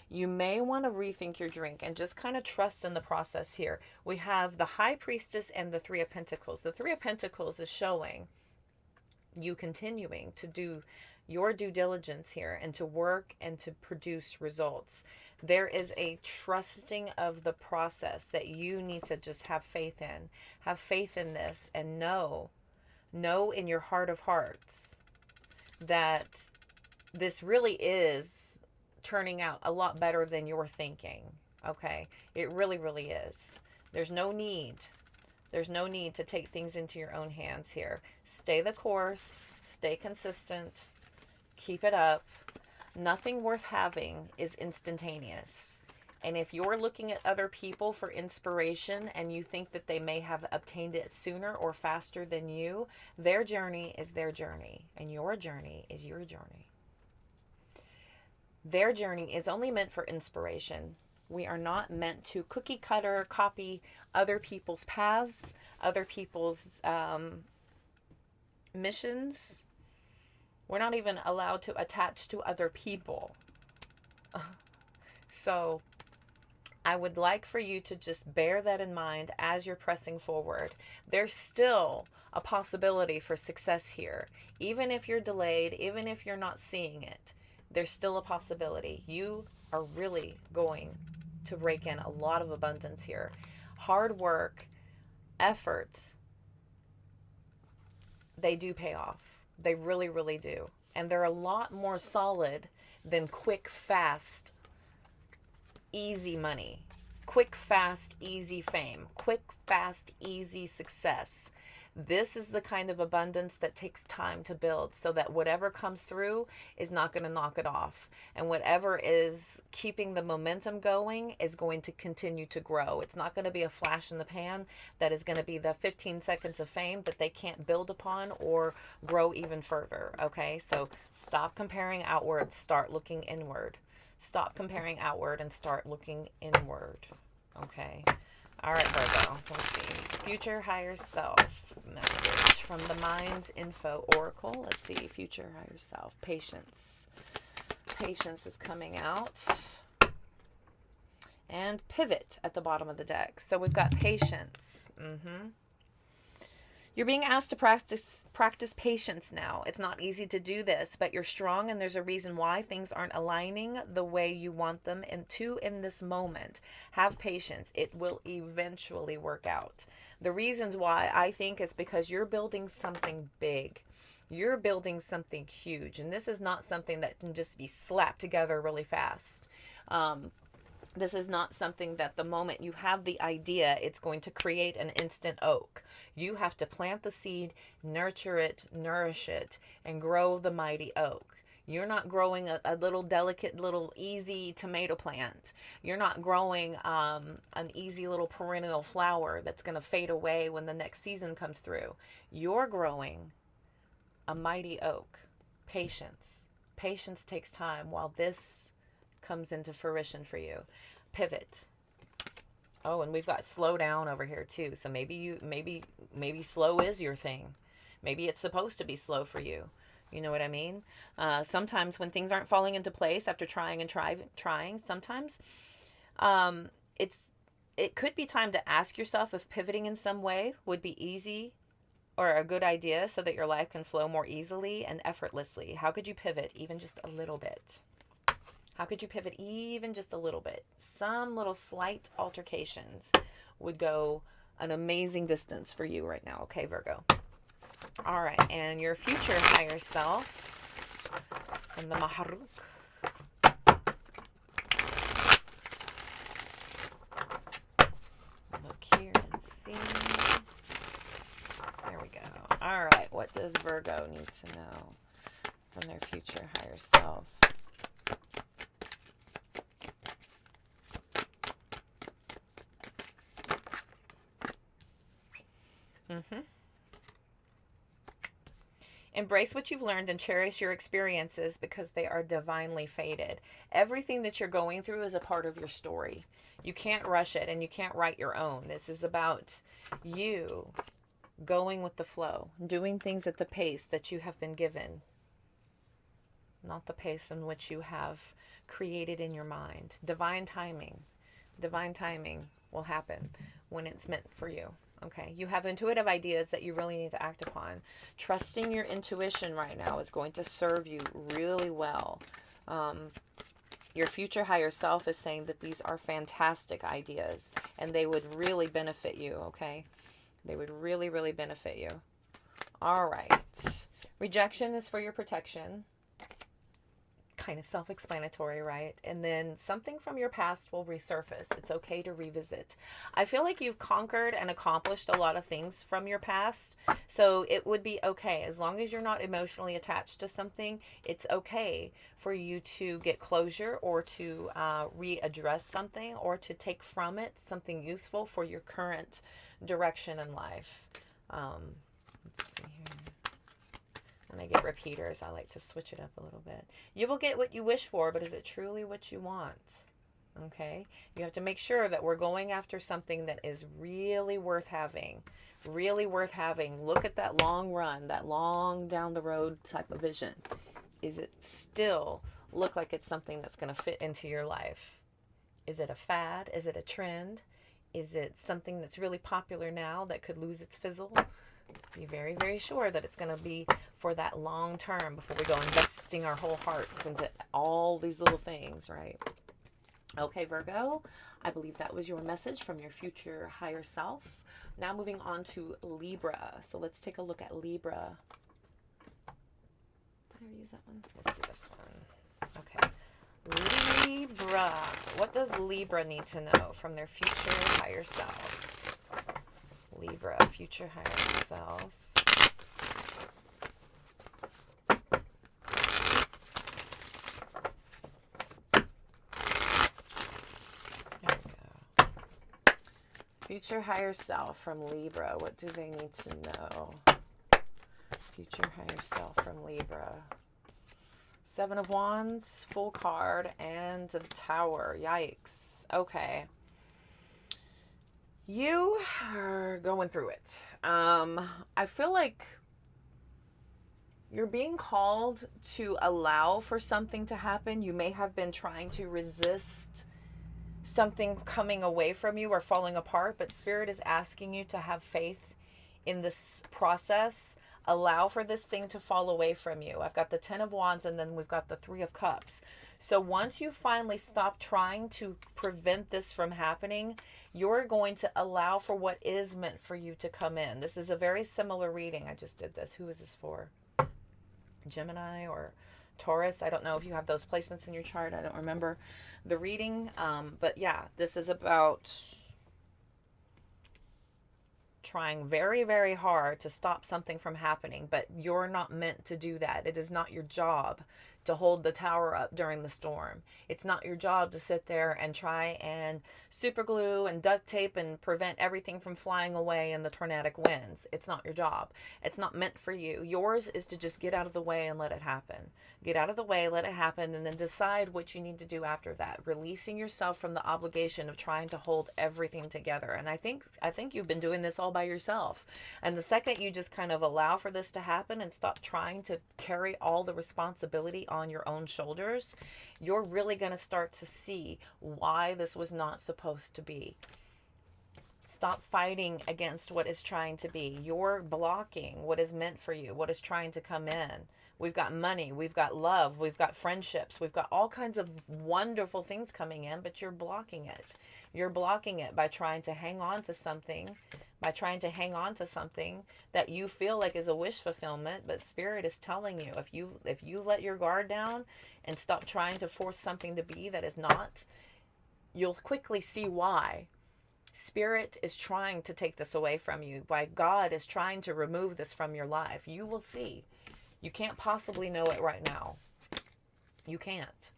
you may want to rethink your drink and just kind of trust in the process here. We have the High Priestess and the Three of Pentacles. The Three of Pentacles is showing you continuing to do your due diligence here and to work and to produce results. There is a trusting of the process that you need to just have faith in. Have faith in this and know in your heart of hearts that this really is turning out a lot better than you're thinking. Okay? It really, really is. There's no need to take things into your own hands here. Stay the course, stay consistent, keep it up. Nothing worth having is instantaneous. And if you're looking at other people for inspiration and you think that they may have obtained it sooner or faster than you, their journey is their journey, and your journey is your journey. Their journey is only meant for inspiration. We are not meant to cookie cutter copy other people's paths, other people's missions. We're not even allowed to attach to other people. So I would like for you to just bear that in mind as you're pressing forward. There's still a possibility for success here. Even if you're delayed, even if you're not seeing it, there's still a possibility. You are really going to rake in a lot of abundance here. Hard work, effort, they do pay off. They really, really do. And they're a lot more solid than quick, fast, easy money. Quick, fast, easy fame. Quick, fast, easy success. This is the kind of abundance that takes time to build so that whatever comes through is not going to knock it off. And whatever is keeping the momentum going is going to continue to grow. It's not going to be a flash in the pan that is going to be the 15 seconds of fame that they can't build upon or grow even further. Okay, so stop comparing outward, start looking inward. Stop comparing outward and start looking inward. Okay. All right, Virgo, let's see. Future higher self message from the Mind's Info Oracle. Let's see, future higher self. Patience. Patience is coming out. And pivot at the bottom of the deck. So we've got patience. You're being asked to practice patience now. It's not easy to do this, but you're strong and there's a reason why things aren't aligning the way you want them in this moment. Have patience. It will eventually work out. The reasons why I think is because you're building something big. You're building something huge. And this is not something that can just be slapped together really fast. This is not something that the moment you have the idea, it's going to create an instant oak. You have to plant the seed, nurture it, nourish it, and grow the mighty oak. You're not growing a little delicate, little easy tomato plant. You're not growing an easy little perennial flower that's going to fade away when the next season comes through. You're growing a mighty oak. Patience. Patience takes time while this comes into fruition for you. Pivot. Oh, and we've got slow down over here too. So maybe slow is your thing. Maybe it's supposed to be slow for you. You know what I mean? Sometimes when things aren't falling into place after trying and trying, sometimes it could be time to ask yourself if pivoting in some way would be easy or a good idea so that your life can flow more easily and effortlessly. How could you pivot even just a little bit? How could you pivot even just a little bit? Some little slight altercations would go an amazing distance for you right now. Okay, Virgo. All right, and your future higher self from the Mahrukh. Look here and see. There we go. All right, what does Virgo need to know from their future higher self? Embrace what you've learned and cherish your experiences because they are divinely fated. Everything that you're going through is a part of your story. You can't rush it and you can't write your own. This is about you going with the flow, doing things at the pace that you have been given, not the pace in which you have created in your mind. Divine timing will happen when it's meant for you. Okay, you have intuitive ideas that you really need to act upon. Trusting your intuition right now is going to serve you really well. Your future higher self is saying that these are fantastic ideas and they would really benefit you, okay? They would really, really benefit you. All right. Rejection is for your protection. Kind of self-explanatory, right? And then something from your past will resurface. It's okay to revisit. I feel like you've conquered and accomplished a lot of things from your past, so it would be okay as long as you're not emotionally attached to something. It's okay for you to get closure or to readdress something or to take from it something useful for your current direction in life. Let's see here. When I get repeaters, I like to switch it up a little bit. You will get what you wish for, but is it truly what you want? Okay? You have to make sure that we're going after something that is really worth having. Really worth having. Look at that long run, that long down the road type of vision. Is it still look like it's something that's going to fit into your life? Is it a fad? Is it a trend? Is it something that's really popular now that could lose its fizzle? Be very, very sure that it's going to be for that long term before we go investing our whole hearts into all these little things, right? Okay, Virgo, I believe that was your message from your future higher self. Now moving on to Libra. So let's take a look at Libra. Did I use that one? Let's do this one. Okay. Libra. What does Libra need to know from their future higher self? Libra, future higher self. There we go. Future higher self from Libra. What do they need to know? Future higher self from Libra. Seven of Wands, full card, and the Tower. Yikes. Okay. You are going through it. I feel like you're being called to allow for something to happen. You may have been trying to resist something coming away from you or falling apart, but Spirit is asking you to have faith in this process. Allow for this thing to fall away from you. I've got the 10 of Wands and then we've got the 3 of Cups. So once you finally stop trying to prevent this from happening, you're going to allow for what is meant for you to come in. This is a very similar reading. I just did this. Who is this for? Gemini or Taurus? I don't know if you have those placements in your chart. I don't remember the reading. But yeah, this is about trying very, very hard to stop something from happening, but you're not meant to do that. It is not your job to hold the tower up during the storm. It's not your job to sit there and try and super glue and duct tape and prevent everything from flying away in the tornadic winds. It's not your job. It's not meant for you. Yours is to just get out of the way and let it happen. Get out of the way, let it happen, and then decide what you need to do after that. Releasing yourself from the obligation of trying to hold everything together. And I think you've been doing this all by yourself. And the second you just kind of allow for this to happen and stop trying to carry all the responsibility on your own shoulders, you're really going to start to see why this was not supposed to be. Stop fighting against what is trying to be. You're blocking what is meant for you, what is trying to come in. We've got money, we've got love, we've got friendships, we've got all kinds of wonderful things coming in, but you're blocking it. You're blocking it by trying to hang on to something, that you feel like is a wish fulfillment, but Spirit is telling you, if you let your guard down and stop trying to force something to be that is not, you'll quickly see why. Spirit is trying to take this away from you. Why God is trying to remove this from your life. You will see. You can't possibly know it right now. You can't.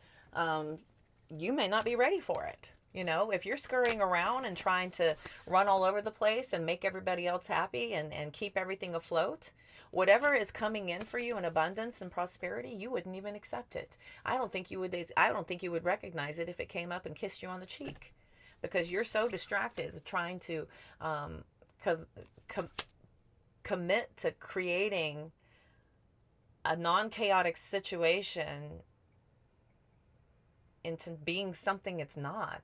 You may not be ready for it. You know, if you're scurrying around and trying to run all over the place and make everybody else happy and keep everything afloat, whatever is coming in for you in abundance and prosperity, you wouldn't even accept it. I don't think you would recognize it if it came up and kissed you on the cheek, because you're so distracted with trying to commit to creating a non-chaotic situation into being something it's not.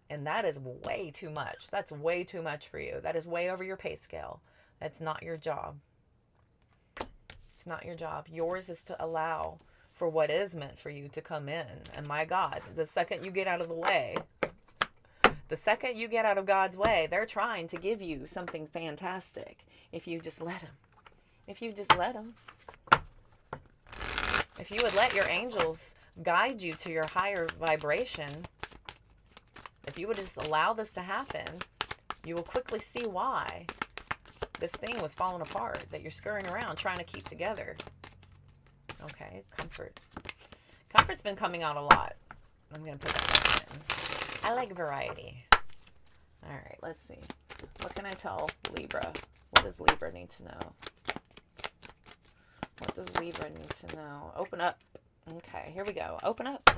And that is way too much. That's way too much for you. That is way over your pay scale. That's not your job. It's not your job. Yours is to allow for what is meant for you to come in. And my God, the second you get out of the way, the second you get out of God's way, they're trying to give you something fantastic. If you just let them. If you just let them. If you would let your angels guide you to your higher vibration, if you would just allow this to happen, you will quickly see why this thing was falling apart, that you're scurrying around trying to keep together. Okay, comfort. Comfort's been coming out a lot. I'm going to put that in. I like variety. All right, let's see. What can I tell Libra? What does Libra need to know? What does Libra need to know? Open up. Okay, here we go. Open up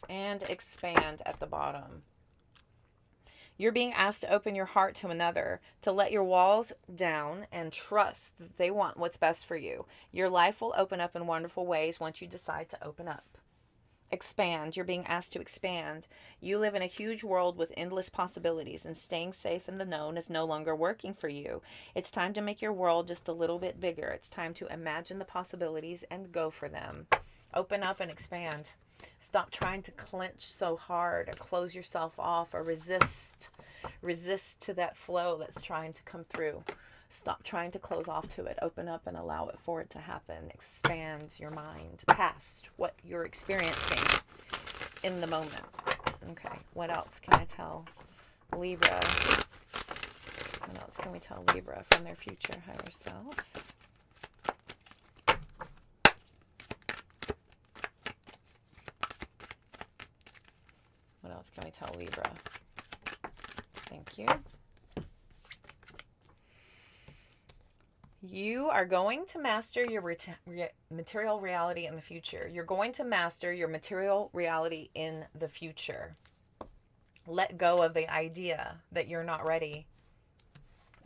and expand at the bottom. You're being asked to open your heart to another, to let your walls down and trust that they want what's best for you. Your life will open up in wonderful ways once you decide to open up. Expand. You're being asked to expand. You live in a huge world with endless possibilities, and staying safe in the known is no longer working for you. It's time to make your world just a little bit bigger. It's time to imagine the possibilities and go for them. Open up and expand. Stop trying to clench so hard or close yourself off or resist to that flow that's trying to come through. Stop trying to close off to it. Open up and allow it for it to happen. Expand your mind past what you're experiencing in the moment. Okay, what else can I tell Libra? What else can we tell Libra from their future higher self? What else can we tell Libra? Thank you. You are going to master your material reality in the future. You're going to master your material reality in the future. Let go of the idea that you're not ready.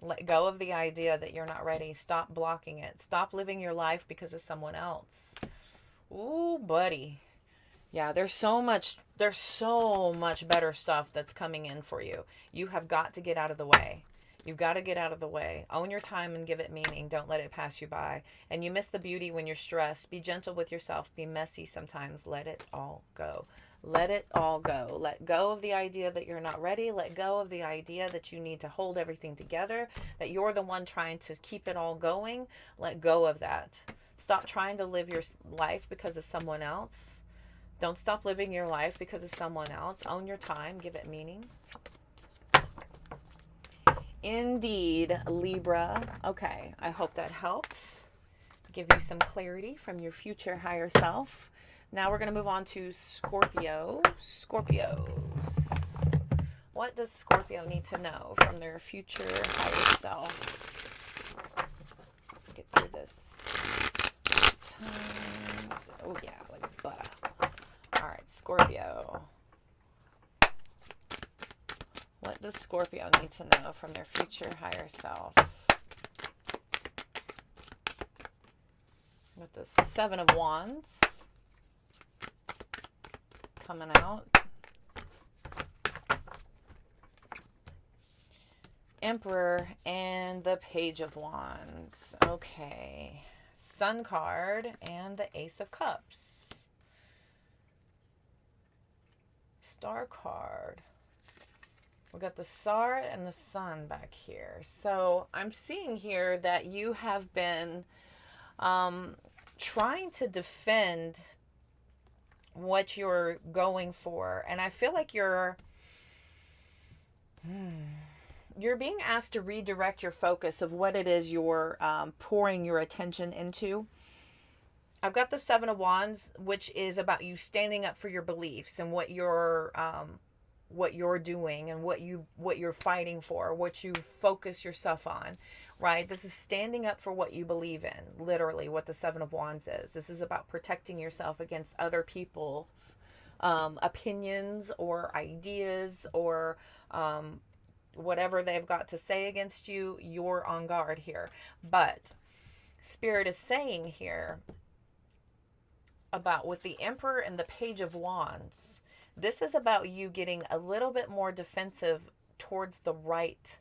Let go of the idea that you're not ready. Stop blocking it. Stop living your life because of someone else. Ooh, buddy. Yeah, there's so much better stuff that's coming in for you. You have got to get out of the way. You've got to get out of the way. Own your time and give it meaning. Don't let it pass you by. And you miss the beauty when you're stressed. Be gentle with yourself. Be messy sometimes. Let it all go. Let it all go. Let go of the idea that you're not ready. Let go of the idea that you need to hold everything together, that you're the one trying to keep it all going. Let go of that. Stop trying to live your life because of someone else. Don't stop living your life because of someone else. Own your time. Give it meaning. Indeed, Libra. Okay, I hope that helped. give you some clarity from your future higher self. Now we're going to move on to Scorpio. Scorpios. What does Scorpio need to know from their future higher self? Let's get through this. Oh yeah, like butter. All right, Scorpio. What does Scorpio need to know from their future higher self? With the Seven of Wands coming out. Emperor and the Page of Wands. Okay. Sun card and the Ace of Cups. Star card. We got the Star and the Sun back here. So I'm seeing here that you have been trying to defend what you're going for. And I feel like you're being asked to redirect your focus of what it is you're pouring your attention into. I've got the Seven of Wands, which is about you standing up for your beliefs and what you're doing and what you're fighting for, what you focus yourself on, right? This is standing up for what you believe in, literally what the Seven of Wands is. This is about protecting yourself against other people's opinions or ideas or whatever they've got to say against you. You're on guard here. But Spirit is saying here about with the Emperor and the Page of Wands, this is about you getting a little bit more defensive towards the right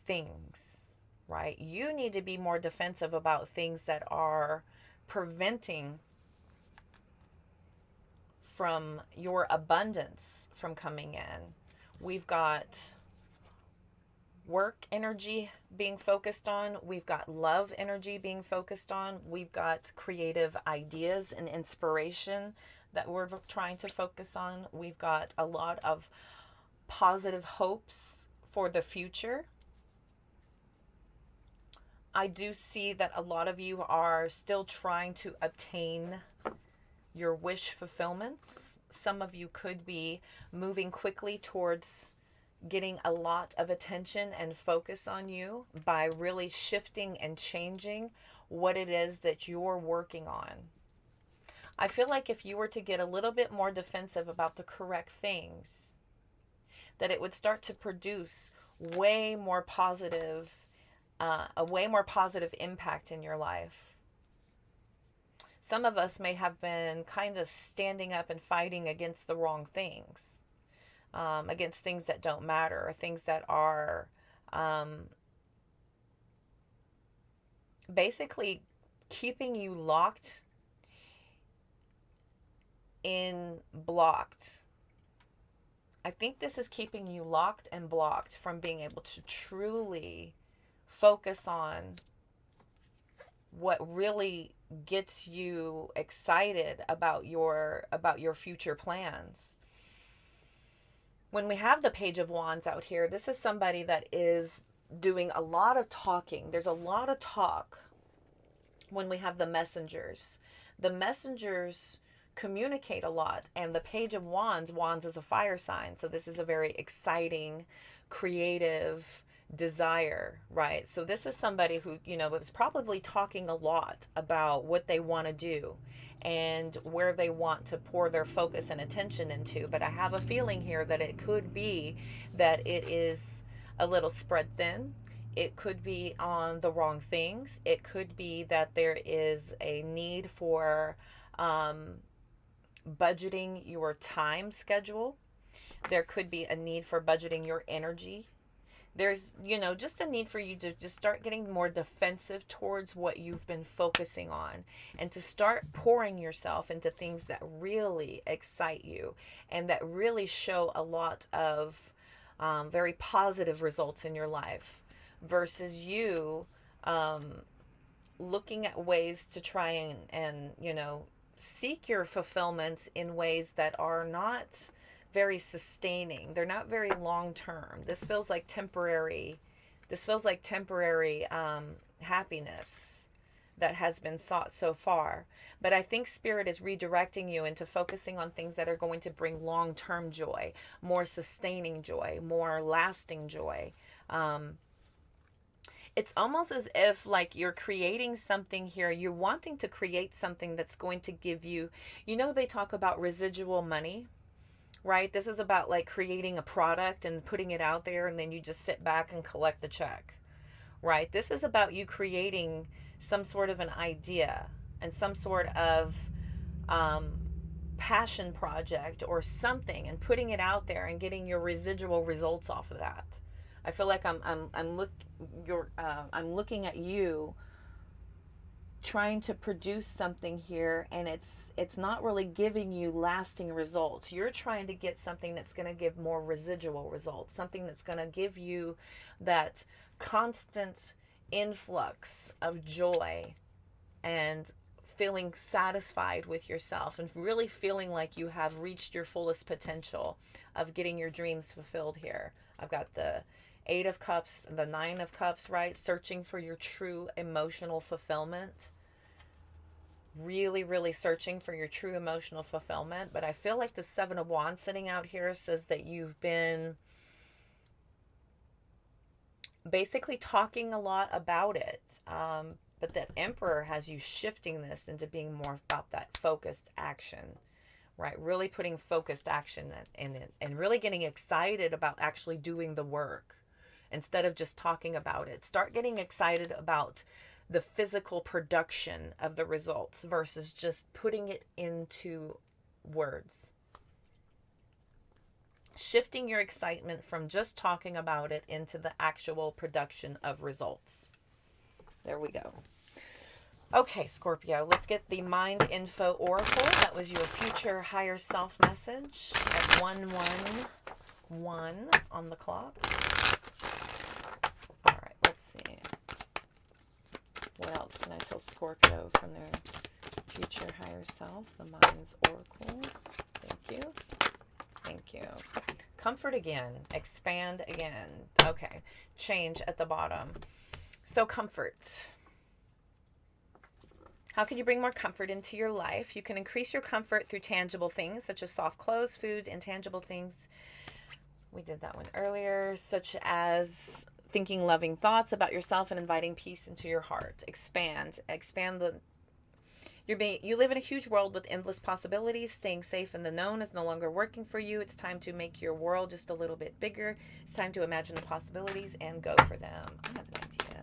things, right? You need to be more defensive about things that are preventing from your abundance from coming in. We've got work energy being focused on. We've got love energy being focused on. We've got creative ideas and inspiration that we're trying to focus on. We've got a lot of positive hopes for the future. I do see that a lot of you are still trying to obtain your wish fulfillments. Some of you could be moving quickly towards getting a lot of attention and focus on you by really shifting and changing what it is that you're working on. I feel like if you were to get a little bit more defensive about the correct things, that it would start to produce way more positive, a way more positive impact in your life. Some of us may have been kind of standing up and fighting against the wrong things. Against things that don't matter, or things that are basically keeping you locked in blocked. I think this is keeping you locked and blocked from being able to truly focus on what really gets you excited about your future plans. When we have the Page of Wands out here, this is somebody that is doing a lot of talking. There's a lot of talk when we have the messengers. The messengers communicate a lot, and the Page of Wands, Wands is a fire sign. So this is a very exciting, creative desire, right? So this is somebody who, is probably talking a lot about what they want to do and where they want to pour their focus and attention into. But I have a feeling here that it could be that it is a little spread thin. It could be on the wrong things. It could be that there is a need for budgeting your time schedule. There could be a need for budgeting your energy. There's, just a need for you to just start getting more defensive towards what you've been focusing on and to start pouring yourself into things that really excite you and that really show a lot of very positive results in your life versus you looking at ways to try and seek your fulfillments in ways that are not very sustaining. They're not very long term. This feels like temporary happiness that has been sought so far. But I think Spirit is redirecting you into focusing on things that are going to bring long-term joy, more sustaining joy, more lasting joy. It's almost as if like you're creating something here. You're wanting to create something that's going to give you, you know, they talk about residual money, right? This is about like creating a product and putting it out there, and then you just sit back and collect the check, right? This is about you creating some sort of an idea and some sort of passion project or something, and putting it out there and getting your residual results off of that. I feel like I'm looking at you trying to produce something here, and it's not really giving you lasting results. You're trying to get something that's going to give more residual results, something that's going to give you that constant influx of joy and feeling satisfied with yourself and really feeling like you have reached your fullest potential of getting your dreams fulfilled here. I've got the 8 of Cups and the 9 of Cups, right? Searching for your true emotional fulfillment. Really, really searching for your true emotional fulfillment. But I feel like the 7 of Wands sitting out here says that you've been basically talking a lot about it. But that Emperor has you shifting this into being more about that focused action, right? Really putting focused action in it and really getting excited about actually doing the work instead of just talking about it. Start getting excited about the physical production of the results versus just putting it into words. Shifting your excitement from just talking about it into the actual production of results. There we go. Okay, Scorpio, let's get the Mind Info Oracle. That was your future higher self message at 111 on the clock. All right, let's see. What else can I tell Scorpio from their future higher self? The Mind's Oracle. Thank you. Thank you. Comfort again. Expand again. Okay. Change at the bottom. So comfort. How can you bring more comfort into your life? You can increase your comfort through tangible things, such as soft clothes, foods, intangible things. We did that one earlier, such as thinking loving thoughts about yourself and inviting peace into your heart. Expand the... You live in a huge world with endless possibilities. Staying safe in the known is no longer working for you. It's time to make your world just a little bit bigger. It's time to imagine the possibilities and go for them. I have an idea.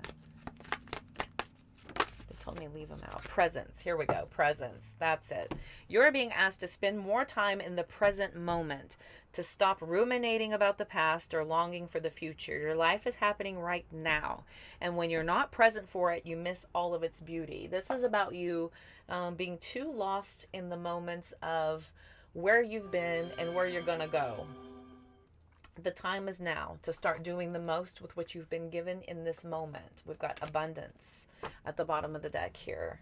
They told me leave them out. Presence. Here we go. Presence. That's it. You're being asked to spend more time in the present moment, to stop ruminating about the past or longing for the future. Your life is happening right now. And when you're not present for it, you miss all of its beauty. This is about you being too lost in the moments of where you've been and where you're going to go. The time is now to start doing the most with what you've been given in this moment. We've got abundance at the bottom of the deck here.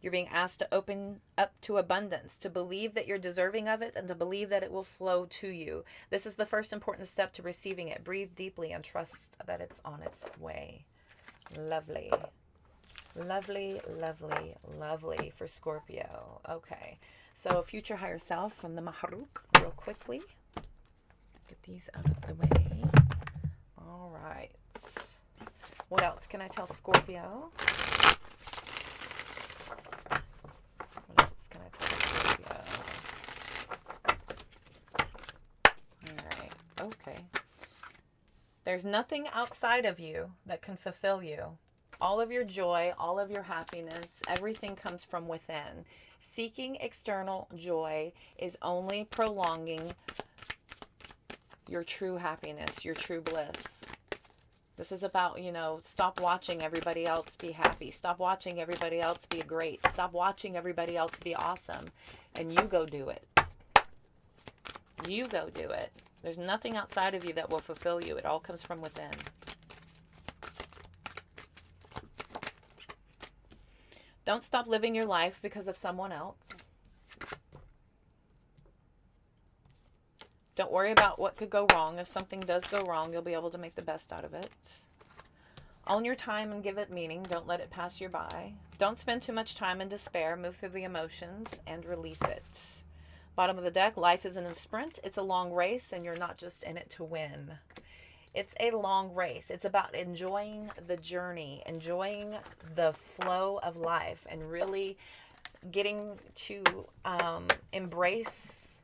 You're being asked to open up to abundance, to believe that you're deserving of it, and to believe that it will flow to you. This is the first important step to receiving it. Breathe deeply and trust that it's on its way. Lovely. Lovely, lovely, lovely for Scorpio. Okay, so future higher self from the Mahrukh real quickly. Get these out of the way. All right. What else can I tell Scorpio? What else can I tell Scorpio? All right. Okay. There's nothing outside of you that can fulfill you. All of your joy, all of your happiness, everything comes from within. Seeking external joy is only prolonging your true happiness, your true bliss. This is about, stop watching everybody else be happy. Stop watching everybody else be great. Stop watching everybody else be awesome. And you go do it. You go do it. There's nothing outside of you that will fulfill you. It all comes from within. Don't stop living your life because of someone else. Don't worry about what could go wrong. If something does go wrong, you'll be able to make the best out of it. Own your time and give it meaning. Don't let it pass you by. Don't spend too much time in despair. Move through the emotions and release it. Bottom of the deck, life isn't a sprint. It's a long race, and you're not just in it to win. It's a long race. It's about enjoying the journey, enjoying the flow of life, and really getting to embrace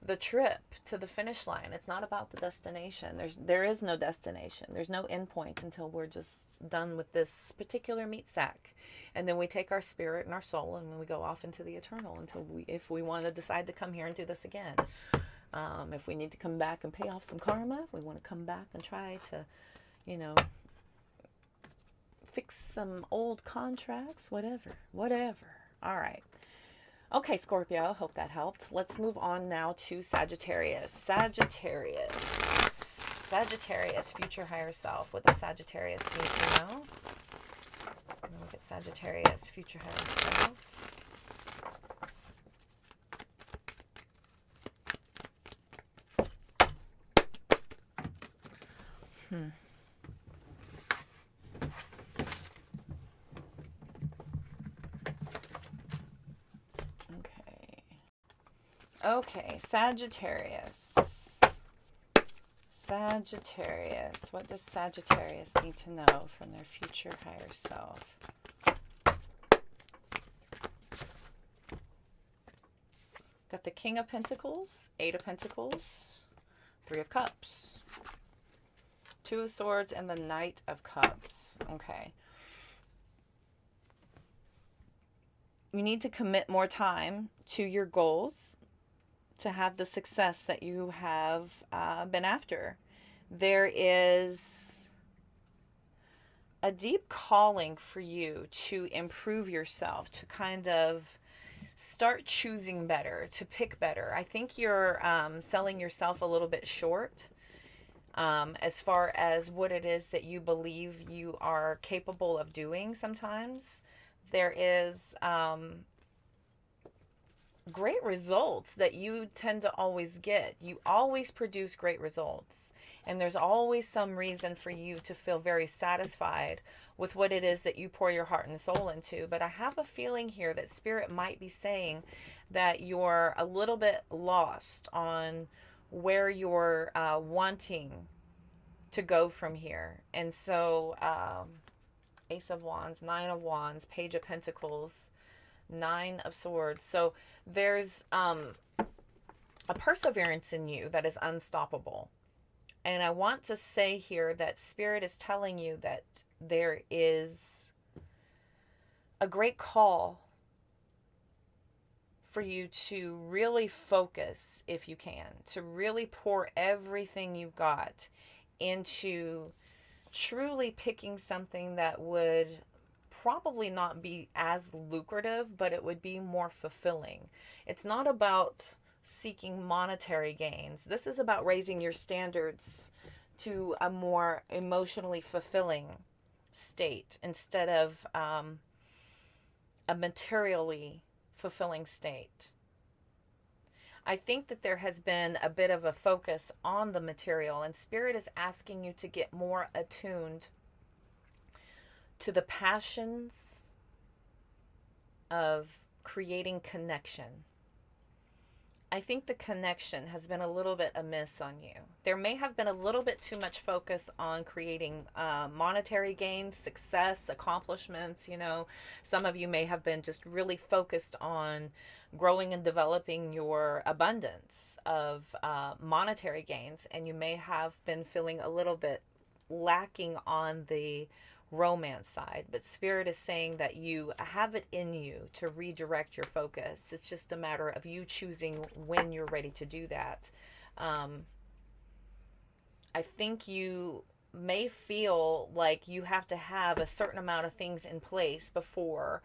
the trip to the finish line. It's not about the destination. There is no destination. There's no end point until we're just done with this particular meat sack. And then we take our spirit and our soul and we go off into the eternal until if we want to decide to come here and do this again. If we need to come back and pay off some karma, if we want to come back and try to, fix some old contracts, whatever. All right. Okay, Scorpio, hope that helped. Let's move on now to Sagittarius. Sagittarius, future higher self. What does Sagittarius need to know? Look at Sagittarius, future higher self. Okay, Sagittarius. What does Sagittarius need to know from their future higher self? Got the King of Pentacles, Eight of Pentacles, Three of Cups, Two of Swords, and the Knight of Cups. Okay. You need to commit more time to your goals to have the success that you have been after. There is a deep calling for you to improve yourself, to kind of start choosing better, to pick better. I think you're selling yourself a little bit short as far as what it is that you believe you are capable of doing sometimes. There is great results that you tend to always get. You always produce great results. And there's always some reason for you to feel very satisfied with what it is that you pour your heart and soul into. But I have a feeling here that Spirit might be saying that you're a little bit lost on where you're wanting to go from here. And so Ace of Wands, Nine of Wands, Page of Pentacles, Nine of Swords. So there's a perseverance in you that is unstoppable. And I want to say here that Spirit is telling you that there is a great call for you to really focus, if you can, to really pour everything you've got into truly picking something that would probably not be as lucrative, but it would be more fulfilling. It's not about seeking monetary gains. This is about raising your standards to a more emotionally fulfilling state instead of a materially fulfilling state. I think that there has been a bit of a focus on the material, and Spirit is asking you to get more attuned to the passions of creating connection. I think the connection has been a little bit amiss on you. There may have been a little bit too much focus on creating monetary gains, success, accomplishments. Some of you may have been just really focused on growing and developing your abundance of monetary gains, and you may have been feeling a little bit lacking on the romance side. But Spirit is saying that you have it in you to redirect your focus. It's just a matter of you choosing when you're ready to do that. I think you may feel like you have to have a certain amount of things in place before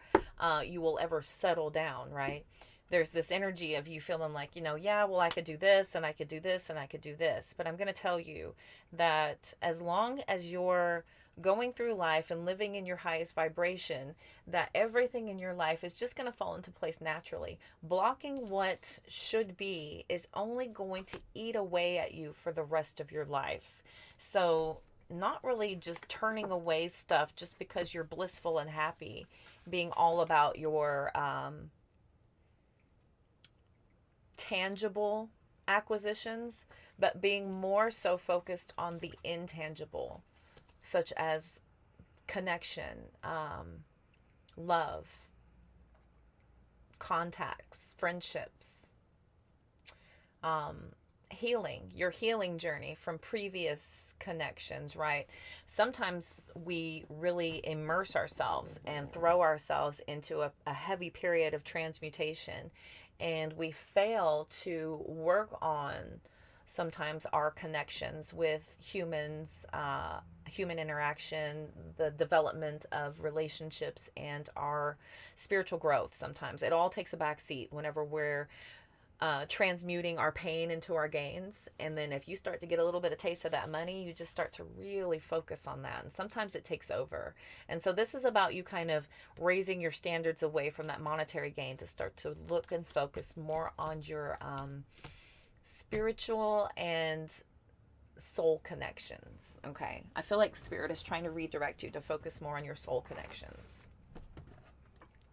you will ever settle down, right? There's this energy of you feeling like, yeah, well, I could do this and I could do this and I could do this. But I'm going to tell you that as long as you're going through life and living in your highest vibration, that everything in your life is just going to fall into place naturally. Blocking what should be is only going to eat away at you for the rest of your life. So not really just turning away stuff just because you're blissful and happy, being all about your tangible acquisitions, but being more so focused on the intangible, such as connection, love, contacts, friendships, healing, your healing journey from previous connections, right? Sometimes we really immerse ourselves and throw ourselves into a heavy period of transmutation, and we fail to work on sometimes our connections with humans, human interaction, the development of relationships, and our spiritual growth. Sometimes it all takes a back seat whenever we're transmuting our pain into our gains. And then if you start to get a little bit of taste of that money, you just start to really focus on that. And sometimes it takes over. And so this is about you kind of raising your standards away from that monetary gain to start to look and focus more on your spiritual and soul connections. Okay. I feel like Spirit is trying to redirect you to focus more on your soul connections.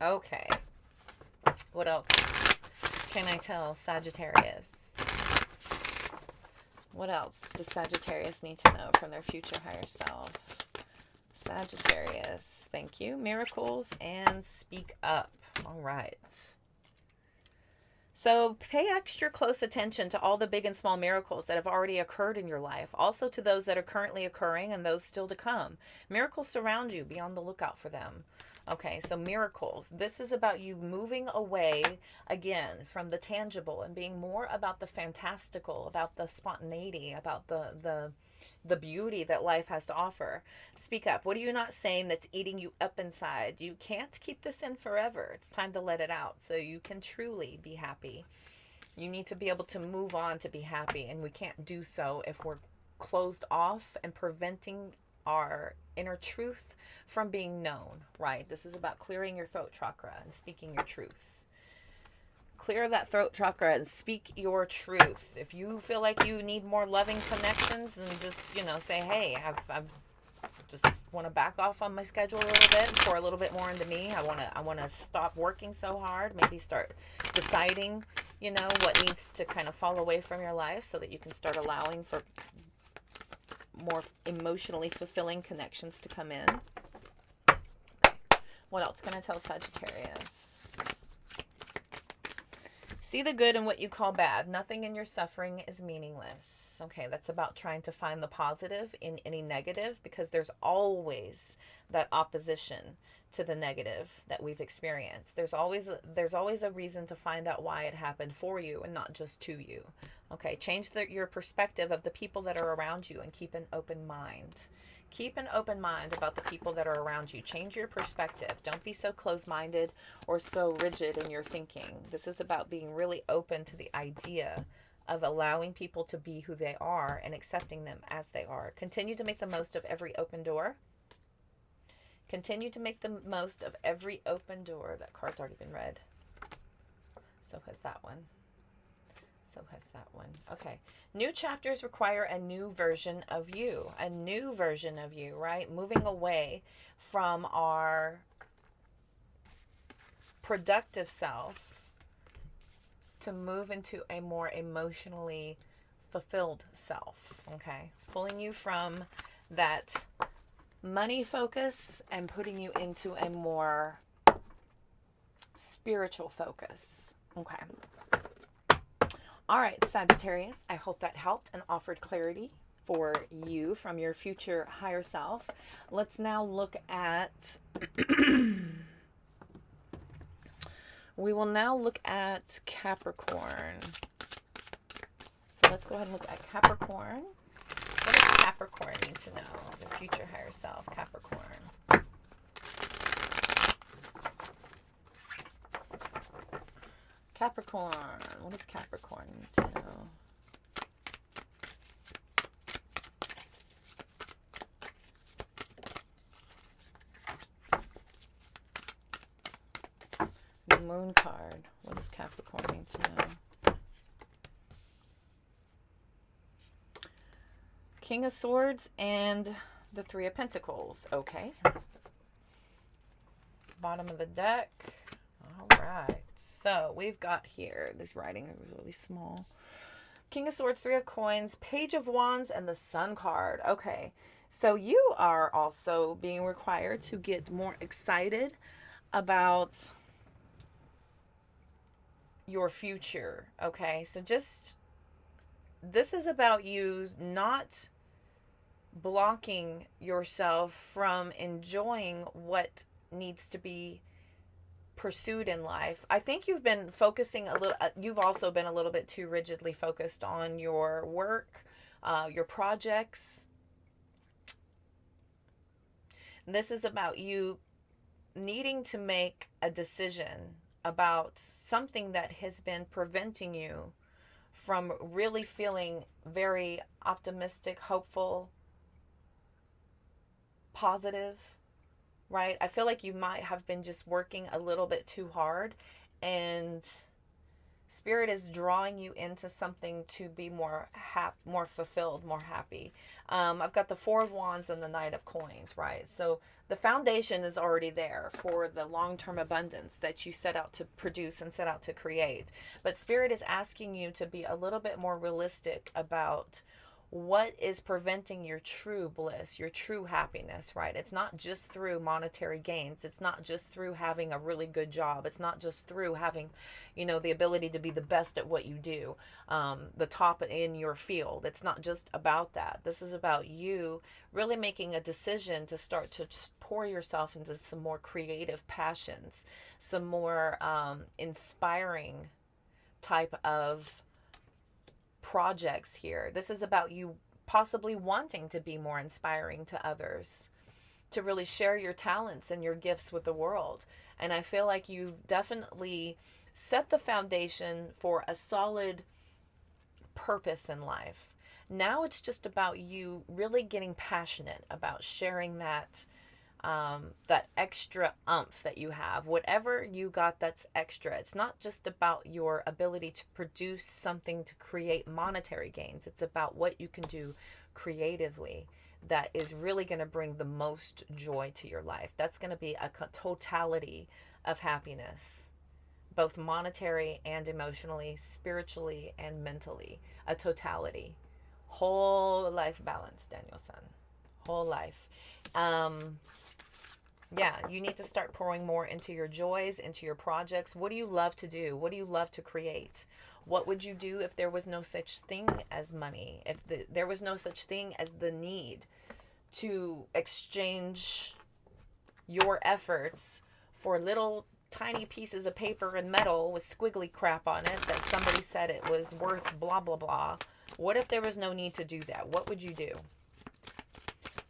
Okay. What else can I tell Sagittarius? What else does Sagittarius need to know from their future higher self? Sagittarius, thank you. Miracles and speak up. All right. So pay extra close attention to all the big and small miracles that have already occurred in your life. Also to those that are currently occurring and those still to come. Miracles surround you. Be on the lookout for them. Okay, so miracles. This is about you moving away, again, from the tangible and being more about the fantastical, about the spontaneity, about the beauty that life has to offer. Speak up. What are you not saying that's eating you up inside? You can't keep this in forever. It's time to let it out so you can truly be happy. You need to be able to move on to be happy, and we can't do so if we're closed off and preventing our inner truth from being known, right? This is about clearing your throat chakra and speaking your truth. Clear that throat chakra and speak your truth. If you feel like you need more loving connections, then just, say, hey, I've just want to back off on my schedule a little bit and pour a little bit more into me. I want to stop working so hard. Maybe start deciding, what needs to kind of fall away from your life so that you can start allowing for more emotionally fulfilling connections to come in. What else can I tell Sagittarius? See the good in what you call bad. Nothing in your suffering is meaningless. Okay, that's about trying to find the positive in any negative, because there's always that opposition to the negative that we've experienced. There's always a reason to find out why it happened for you and not just to you. Okay, change your perspective of the people that are around you and keep an open mind. Keep an open mind about the people that are around you. Change your perspective. Don't be so closed-minded or so rigid in your thinking. This is about being really open to the idea of allowing people to be who they are and accepting them as they are. Continue to make the most of every open door. Continue to make the most of every open door. That card's already been read. So has that one. So has that one. Okay. New chapters require a new version of you. A new version of you, right? Moving away from our productive self to move into a more emotionally fulfilled self. Okay. Pulling you from that money focus and putting you into a more spiritual focus. Okay. All right, Sagittarius, I hope that helped and offered clarity for you from your future higher self. Let's now look at, we will now look at Capricorn. So let's go ahead and look at Capricorn. What does Capricorn need to know? The future higher self, Capricorn. Capricorn. What does Capricorn need to know? The Moon card. What does Capricorn need to know? King of Swords and the Three of Pentacles. Okay. Bottom of the deck. All right. So we've got here, this writing is really small. King of Swords, Three of Coins, Page of Wands, and the Sun card. Okay. So you are also being required to get more excited about your future. Okay. So just, this is about you not blocking yourself from enjoying what needs to be pursued in life. I think you've been focusing a little, you've also been a little bit too rigidly focused on your work, your projects. This is about you needing to make a decision about something that has been preventing you from really feeling very optimistic, hopeful, positive, right? I feel like you might have been just working a little bit too hard, and Spirit is drawing you into something to be more more fulfilled, more happy. I've got the Four of Wands and the Knight of Coins, right? So the foundation is already there for the long-term abundance that you set out to produce and set out to create. But Spirit is asking you to be a little bit more realistic about what is preventing your true bliss, your true happiness, right? It's not just through monetary gains. It's not just through having a really good job. It's not just through having, you know, the ability to be the best at what you do, the top in your field. It's not just about that. This is about you really making a decision to start to just pour yourself into some more creative passions, some more inspiring type of projects here. This is about you possibly wanting to be more inspiring to others, to really share your talents and your gifts with the world. And I feel like you've definitely set the foundation for a solid purpose in life. Now it's just about you really getting passionate about sharing that that extra oomph that you have, whatever you got that's extra. It's not just about your ability to produce something to create monetary gains. It's about what you can do creatively that is really going to bring the most joy to your life. That's going to be a totality of happiness, both monetary and emotionally, spiritually and mentally. A totality. Whole life balance, Daniel-san. Whole life. Yeah, you need to start pouring more into your joys, into your projects. What do you love to do? What do you love to create? What would you do if there was no such thing as money? If there was no such thing as the need to exchange your efforts for little tiny pieces of paper and metal with squiggly crap on it that somebody said it was worth blah, blah, blah. What if there was no need to do that? What would you do?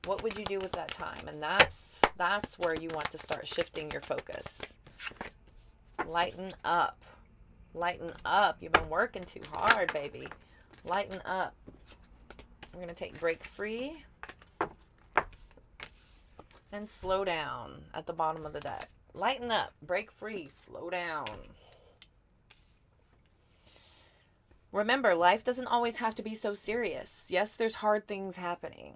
What would you do with that time? And that's where you want to start shifting your focus. Lighten up. Lighten up. You've been working too hard, baby. Lighten up. We're going to take break free and slow down at the bottom of the deck. Lighten up. Break free. Slow down. Remember, life doesn't always have to be so serious. Yes, there's hard things happening.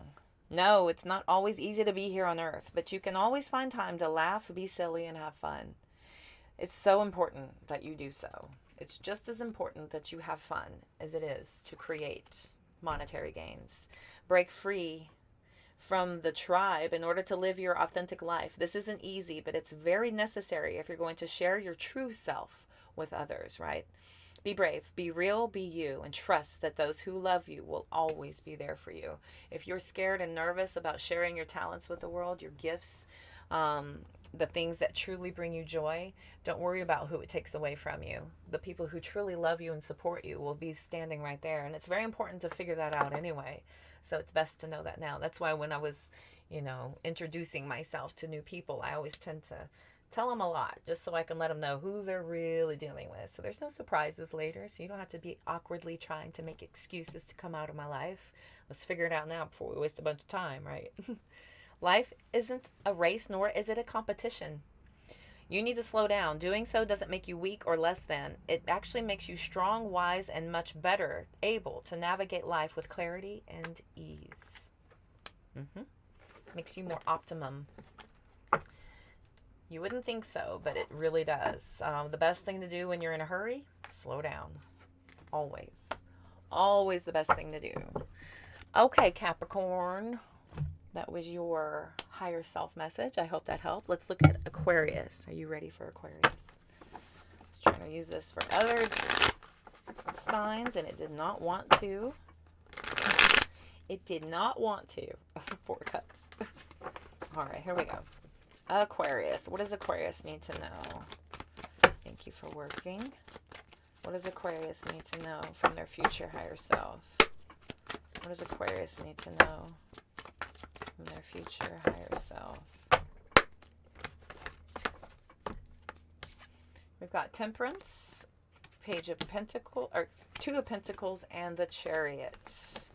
No, it's not always easy to be here on Earth, but you can always find time to laugh, be silly, and have fun. It's so important that you do so. It's just as important that you have fun as it is to create monetary gains. Break free from the tribe in order to live your authentic life. This isn't easy, but it's very necessary if you're going to share your true self with others, right? Be brave, be real, be you, and trust that those who love you will always be there for you. If you're scared and nervous about sharing your talents with the world, your gifts, the things that truly bring you joy, don't worry about who it takes away from you. The people who truly love you and support you will be standing right there. And it's very important to figure that out anyway. So it's best to know that now. That's why when I was, introducing myself to new people, I always tend to tell them a lot, just so I can let them know who they're really dealing with. So there's no surprises later, so you don't have to be awkwardly trying to make excuses to come out of my life. Let's figure it out now before we waste a bunch of time, right? Life isn't a race, nor is it a competition. You need to slow down. Doing so doesn't make you weak or less than. It actually makes you strong, wise, and much better able to navigate life with clarity and ease. Makes you more optimum. You wouldn't think so, but it really does. The best thing to do when you're in a hurry, slow down. Always. Always the best thing to do. Okay, Capricorn. That was your higher self message. I hope that helped. Let's look at Aquarius. Are you ready for Aquarius? I was trying to use this for other signs, and it did not want to. It did not want to. 4 cups. All right, here we go. Aquarius. What does Aquarius need to know? Thank you for working. What does Aquarius need to know from their future higher self? What does Aquarius need to know from their future higher self? We've got Temperance, Page of Pentacles, or 2 of Pentacles, and the Chariot.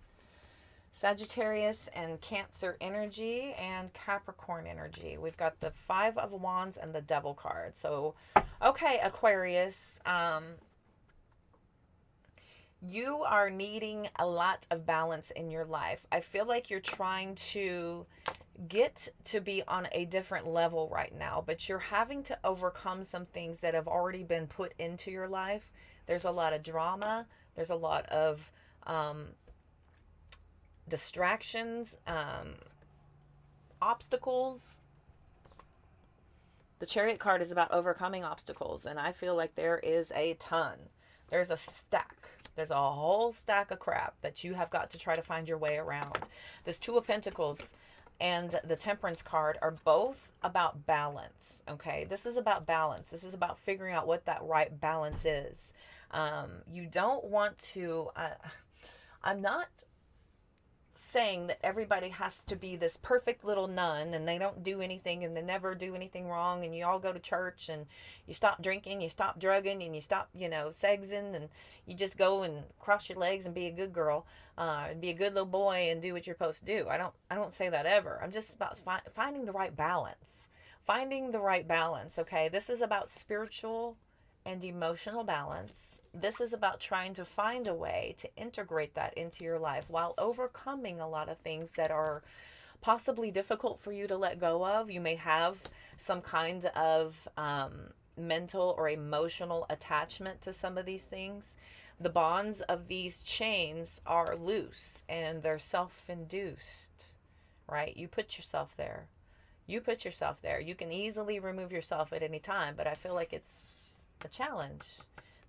Sagittarius and Cancer energy and Capricorn energy. We've got the 5 of Wands and the Devil card. So, okay, Aquarius, you are needing a lot of balance in your life. I feel like you're trying to get to be on a different level right now, but you're having to overcome some things that have already been put into your life. There's a lot of drama. There's a lot of distractions, obstacles. The Chariot card is about overcoming obstacles, and I feel like there is a ton. There's a stack. There's a whole stack of crap that you have got to try to find your way around. This 2 of Pentacles and the Temperance card are both about balance, okay? This is about balance. This is about figuring out what that right balance is. You don't want to... I'm not saying that everybody has to be this perfect little nun and they don't do anything and they never do anything wrong, and you all go to church and you stop drinking, you stop drugging, and you stop, sexing, and you just go and cross your legs and be a good girl, and be a good little boy and do what you're supposed to do. I don't say that ever. I'm just about finding the right balance. Finding the right balance, okay? This is about spiritual and emotional balance. This is about trying to find a way to integrate that into your life while overcoming a lot of things that are possibly difficult for you to let go of. You may have some kind of mental or emotional attachment to some of these things. The bonds of these chains are loose and they're self-induced, right? You put yourself there. You put yourself there. You can easily remove yourself at any time, but I feel like it's a challenge.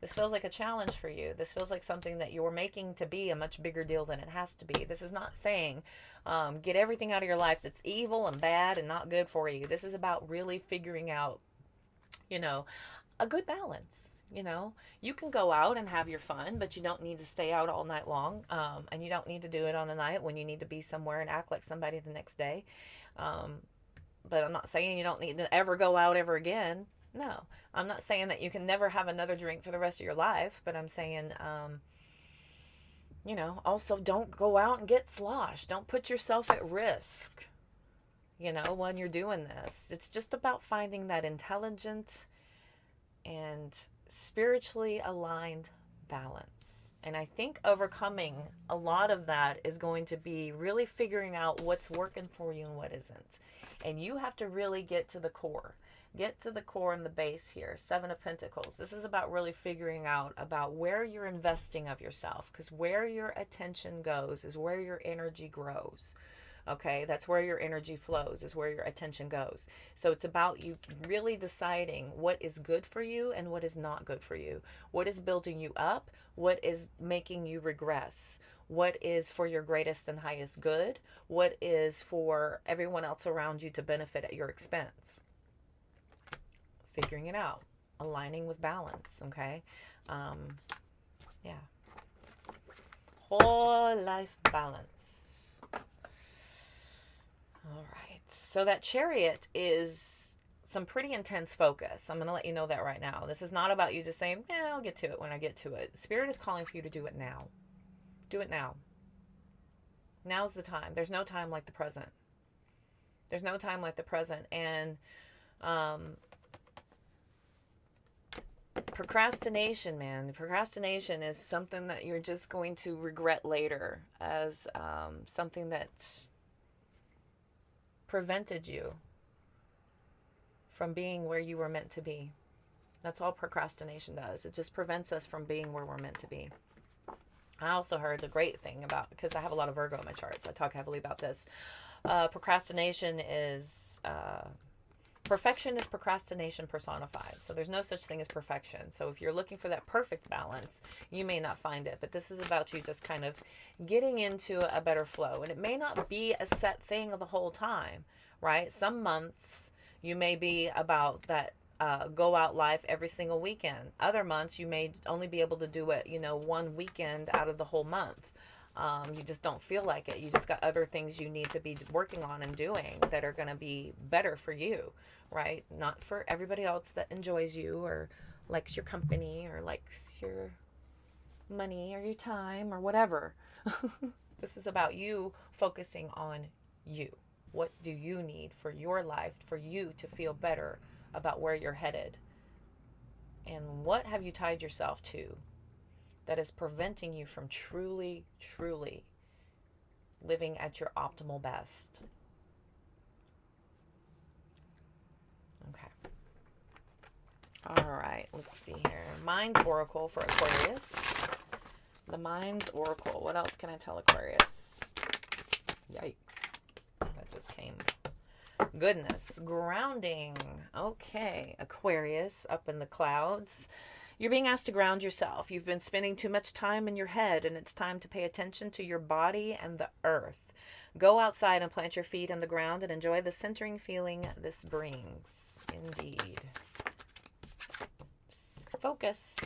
This feels like a challenge for you. This feels like something that you're making to be a much bigger deal than it has to be. This is not saying get everything out of your life that's evil and bad and not good for you. This is about really figuring out, a good balance. You can go out and have your fun, but you don't need to stay out all night long. And you don't need to do it on a night when you need to be somewhere and act like somebody the next day. But I'm not saying you don't need to ever go out ever again. No, I'm not saying that you can never have another drink for the rest of your life, but I'm saying, also don't go out and get sloshed. Don't put yourself at risk, when you're doing this. It's just about finding that intelligent and spiritually aligned balance. And I think overcoming a lot of that is going to be really figuring out what's working for you and what isn't. And you have to really get to the core. Get to the core and the base here. 7 of Pentacles. This is about really figuring out about where you're investing of yourself, because where your attention goes is where your energy grows. Okay, that's where your energy flows, is where your attention goes. So it's about you really deciding what is good for you and what is not good for you. What is building you up? What is making you regress? What is for your greatest and highest good? What is for everyone else around you to benefit at your expense? Figuring it out, aligning with balance, okay? Yeah. Whole life balance. All right. So that Chariot is some pretty intense focus. I'm going to let you know that right now. This is not about you just saying, I'll get to it when I get to it. Spirit is calling for you to do it now. Do it now. Now's the time. There's no time like the present. There's no time like the present. And, procrastination, man. Procrastination is something that you're just going to regret later as something that prevented you from being where you were meant to be. That's all procrastination does. It just prevents us from being where we're meant to be. I also heard the great thing about, because I have a lot of Virgo in my chart, so I talk heavily about this. Procrastination is, perfection is procrastination personified. So there's no such thing as perfection. So if you're looking for that perfect balance, you may not find it. But this is about you just kind of getting into a better flow. And it may not be a set thing the whole time, right? Some months you may be about that go out life every single weekend. Other months you may only be able to do it, you know, one weekend out of the whole month. You just don't feel like it. You just got other things you need to be working on and doing that are going to be better for you, right? Not for everybody else that enjoys you or likes your company or likes your money or your time or whatever. This is about you focusing on you. What do you need for your life, for you to feel better about where you're headed? And what have you tied yourself to that is preventing you from truly, truly living at your optimal best? Okay. All right, let's see here. Mind's Oracle for Aquarius. The Mind's Oracle. What else can I tell Aquarius? Yikes. That just came. Goodness. Grounding. Okay. Aquarius, up in the clouds. You're being asked to ground yourself. You've been spending too much time in your head, and it's time to pay attention to your body and the earth. Go outside and plant your feet on the ground and enjoy the centering feeling this brings. Indeed. Focus.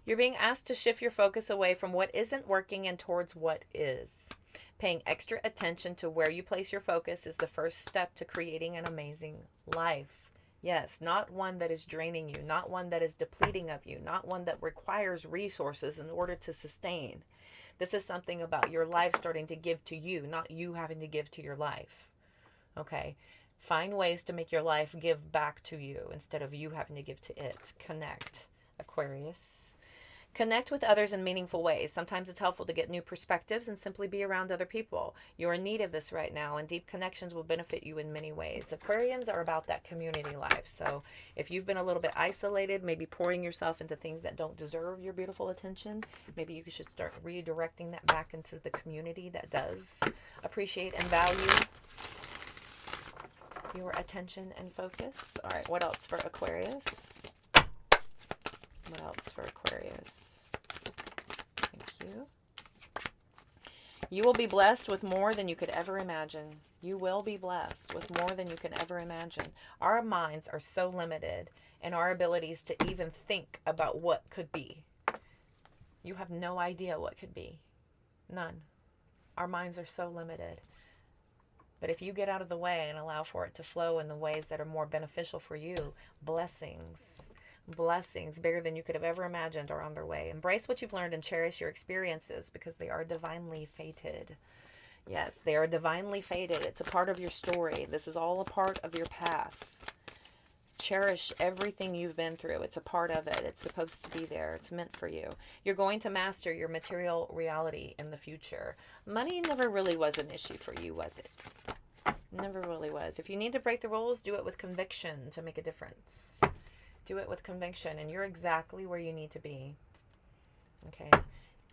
You're being asked to shift your focus away from what isn't working and towards what is. Paying extra attention to where you place your focus is the first step to creating an amazing life. Yes, not one that is draining you, not one that is depleting of you, not one that requires resources in order to sustain. This is something about your life starting to give to you, not you having to give to your life. Okay? Find ways to make your life give back to you instead of you having to give to it. Connect, Aquarius. Connect with others in meaningful ways. Sometimes it's helpful to get new perspectives and simply be around other people. You're in need of this right now, and deep connections will benefit you in many ways. Aquarians are about that community life. So if you've been a little bit isolated, maybe pouring yourself into things that don't deserve your beautiful attention, maybe you should start redirecting that back into the community that does appreciate and value your attention and focus. All right, what else for Aquarius? What else for Aquarius? Thank you. You will be blessed with more than you could ever imagine. You will be blessed with more than you can ever imagine. Our minds are so limited in our abilities to even think about what could be. You have no idea what could be. None. Our minds are so limited. But if you get out of the way and allow for it to flow in the ways that are more beneficial for you, blessings bigger than you could have ever imagined are on their way. Embrace what you've learned and cherish your experiences because they are divinely fated. Yes, they are divinely fated. It's a part of your story. This is all a part of your path. Cherish everything you've been through. It's a part of it. It's supposed to be there. It's meant for you. You're going to master your material reality in the future. Money never really was an issue for you, was it? Never really was. If you need to break the rules, do it with conviction to make a difference. Do it with conviction, and you're exactly where you need to be. Okay?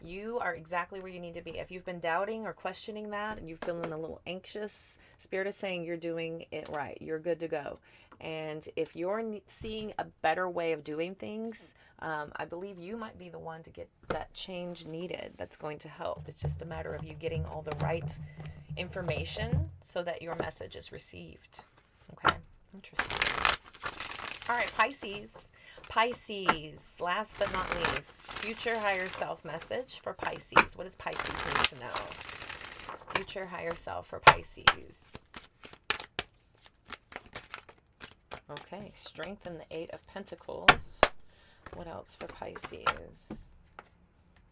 You are exactly where you need to be. If you've been doubting or questioning that, and you're feeling a little anxious, Spirit is saying you're doing it right. You're good to go. And if you're seeing a better way of doing things, I believe you might be the one to get that change needed. That's going to help. It's just a matter of you getting all the right information so that your message is received. Okay? Interesting. All right, Pisces. Pisces, last but not least, future higher self message for Pisces. What does Pisces need to know? Future higher self for Pisces. Okay, strength in the Eight of Pentacles. What else for Pisces?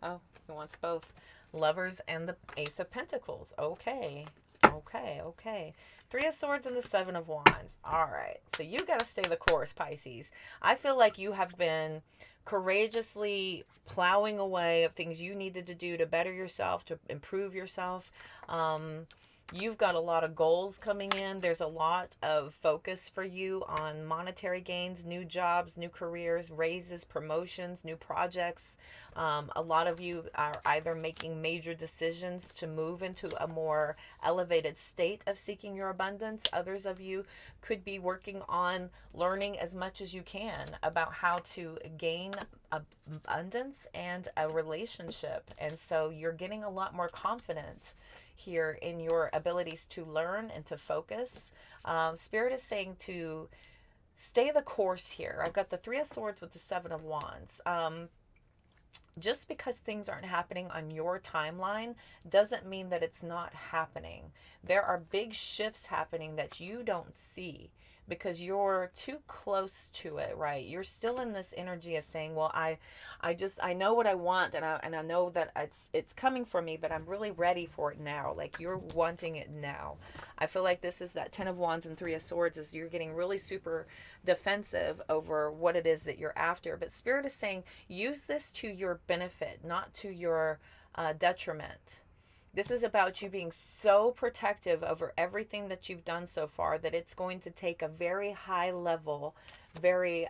Oh, he wants both. Lovers and the Ace of Pentacles. Okay. All Okay, okay. Three of Swords and the Seven of Wands. All right. So you got to stay the course, Pisces. I feel like you have been courageously plowing away at things you needed to do to better yourself, to improve yourself. You've got a lot of goals coming in. There's a lot of focus for you on monetary gains, new jobs, new careers, raises, promotions, new projects. A lot of you are either making major decisions to move into a more elevated state of seeking your abundance. Others of you could be working on learning as much as you can about how to gain abundance and a relationship. And so you're getting a lot more confident here in your abilities to learn and to focus. Spirit is saying to stay the course here. I've got the Three of Swords with the Seven of Wands. Just because things aren't happening on your timeline doesn't mean that it's not happening. There are big shifts happening that you don't see because you're too close to it, right? You're still in this energy of saying, well, I know what I want, and I know that it's coming for me, but I'm really ready for it now. Like, you're wanting it now. I feel like this is that Ten of Wands and Three of Swords is you're getting really super defensive over what it is that you're after. But Spirit is saying, use this to your benefit, not to your detriment. This is about you being so protective over everything that you've done so far that it's going to take a very high level, very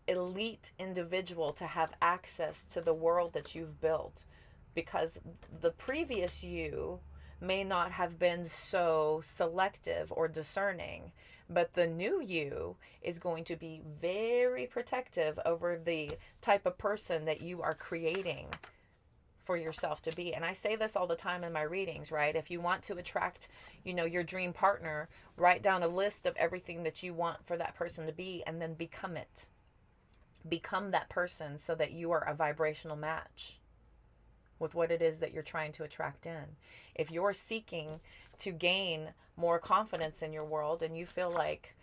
elite individual to have access to the world that you've built. Because the previous you may not have been so selective or discerning, but the new you is going to be very protective over the type of person that you are creating for yourself to be. And I say this all the time in my readings, right? If you want to attract, your dream partner, write down a list of everything that you want for that person to be, and then become it. Become that person so that you are a vibrational match with what it is that you're trying to attract in. If you're seeking to gain more confidence in your world and you feel like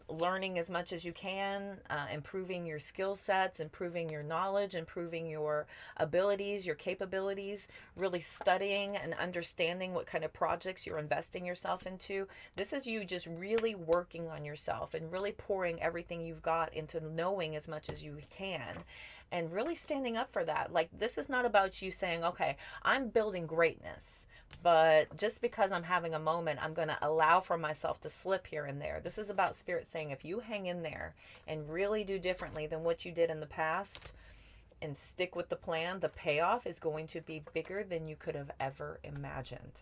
learning as much as you can, improving your skill sets, improving your knowledge, improving your abilities, your capabilities, really studying and understanding what kind of projects you're investing yourself into. This is you just really working on yourself and really pouring everything you've got into knowing as much as you can. And really standing up for that. Like, this is not about you saying, okay, I'm building greatness, but just because I'm having a moment, I'm going to allow for myself to slip here and there. This is about Spirit saying, if you hang in there and really do differently than what you did in the past and stick with the plan, the payoff is going to be bigger than you could have ever imagined.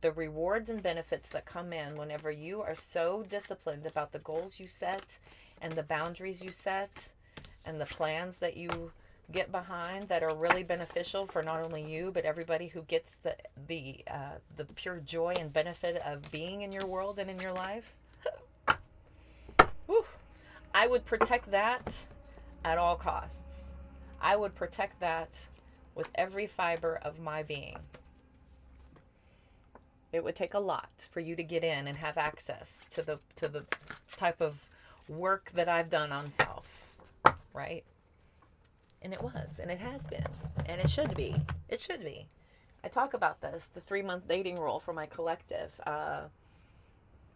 The rewards and benefits that come in whenever you are so disciplined about the goals you set and the boundaries you set and the plans that you get behind that are really beneficial for not only you but everybody who gets the pure joy and benefit of being in your world and in your life. Whew. I would protect that at all costs. I would protect that with every fiber of my being. It would take a lot for you to get in and have access to the type of work that I've done on self. Right? And it was, and it has been, and it should be. It should be. I talk about this, the 3-month dating rule for my collective,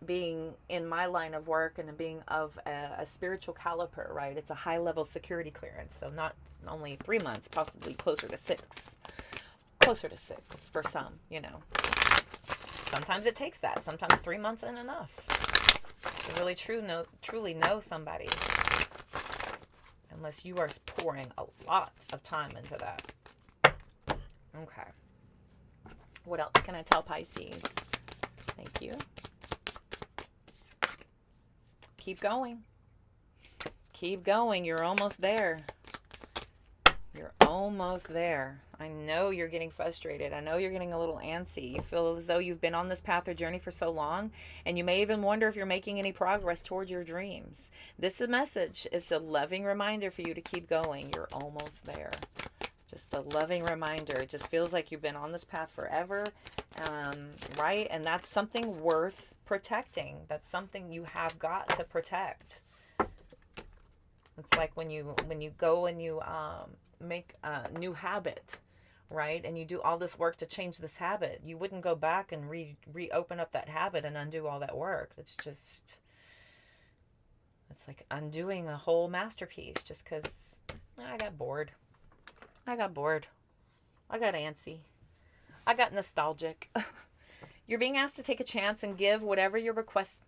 being in my line of work and being of a spiritual caliber, right? It's a high-level security clearance, so not only 3 months, possibly closer to 6. Closer to 6 for some, Sometimes it takes that. Sometimes 3 months isn't enough to really truly know somebody. Unless you are pouring a lot of time into that. Okay. What else can I tell Pisces? Thank you. Keep going. Keep going. You're almost there. You're almost there. I know you're getting frustrated. I know you're getting a little antsy. You feel as though you've been on this path or journey for so long, and you may even wonder if you're making any progress towards your dreams. This message is a loving reminder for you to keep going. You're almost there. Just a loving reminder. It just feels like you've been on this path forever, right? And that's something worth protecting. That's something you have got to protect. It's like when you go and you make a new habit, right? And you do all this work to change this habit. You wouldn't go back and reopen up that habit and undo all that work. It's just, it's like undoing a whole masterpiece just because I got bored. I got bored. I got antsy. I got nostalgic. You're being asked to take a chance and give whatever you're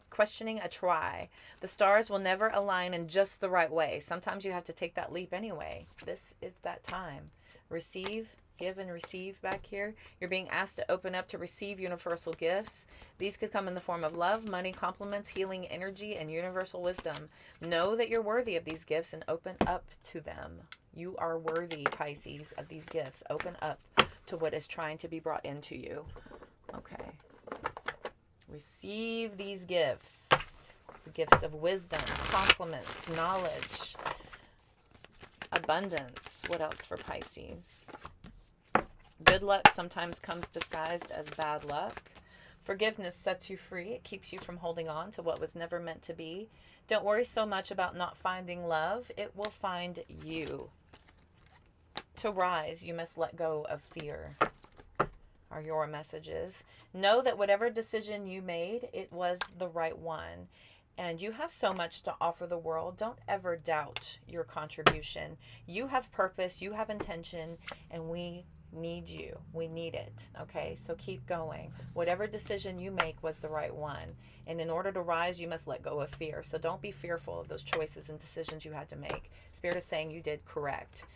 questioning a try. The stars will never align in just the right way. Sometimes you have to take that leap anyway. This is that time. Receive, give, and receive back here. You're being asked to open up to receive universal gifts. These could come in the form of love, money, compliments, healing energy, and universal wisdom. Know that you're worthy of these gifts and open up to them. You are worthy, Pisces, of these gifts. Open up to what is trying to be brought into you. Okay. Receive these gifts. The gifts of wisdom, compliments, knowledge, abundance. What else for Pisces? Good luck sometimes comes disguised as bad luck. Forgiveness sets you free. It keeps you from holding on to what was never meant to be. Don't worry so much about not finding love. It will find you. To rise, you must let go of fear. Are your messages. Know that whatever decision you made, it was the right one. And you have so much to offer the world. Don't ever doubt your contribution. You have purpose, you have intention, and we need you. We need it. Okay, so keep going. Whatever decision you make was the right one. And in order to rise, you must let go of fear. So don't be fearful of those choices and decisions you had to make. Spirit is saying you did correct.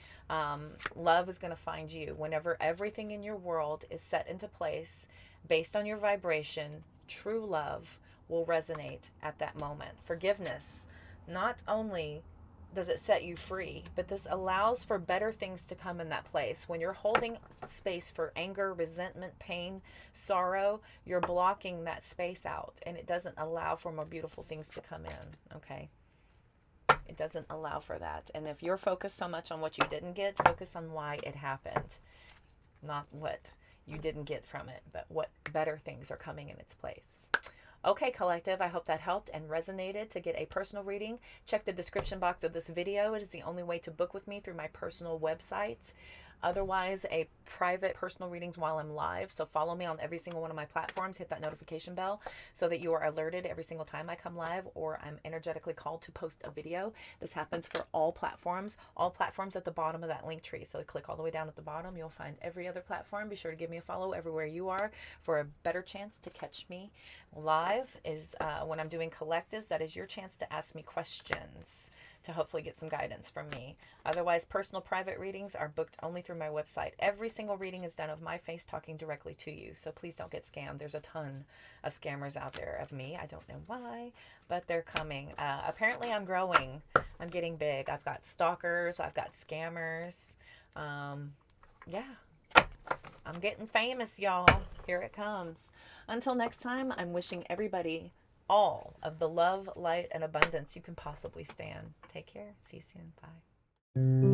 Love is going to find you. Whenever everything in your world is set into place based on your vibration, true love will resonate at that moment. Forgiveness, not only does it set you free, but this allows for better things to come in that place. When you're holding space for anger, resentment, pain, sorrow, you're blocking that space out, and it doesn't allow for more beautiful things to come in. Okay. It doesn't allow for that. And if you're focused so much on what you didn't get, focus on why it happened. Not what you didn't get from it, but what better things are coming in its place. Okay, collective, I hope that helped and resonated. To get a personal reading, check the description box of this video. It is the only way to book with me through my personal website. Otherwise, a private personal readings while I'm live. So follow me on every single one of my platforms. Hit that notification bell so that you are alerted every single time I come live or I'm energetically called to post a video. This happens for all platforms. All platforms at the bottom of that link tree. So click all the way down at the bottom. You'll find every other platform. Be sure to give me a follow everywhere you are for a better chance to catch me live. Is when I'm doing collectives. That is your chance to ask me questions to hopefully get some guidance from me. Otherwise, personal private readings are booked only through my website. Every single reading is done of my face talking directly to you. So please don't get scammed. There's a ton of scammers out there of me. I don't know why, but they're coming. Apparently I'm growing. I'm getting big. I've got stalkers. I've got scammers. Yeah, I'm getting famous, y'all. Here it comes. Until next time, I'm wishing everybody all of the love, light, and abundance you can possibly stand. Take care. See you soon. Bye.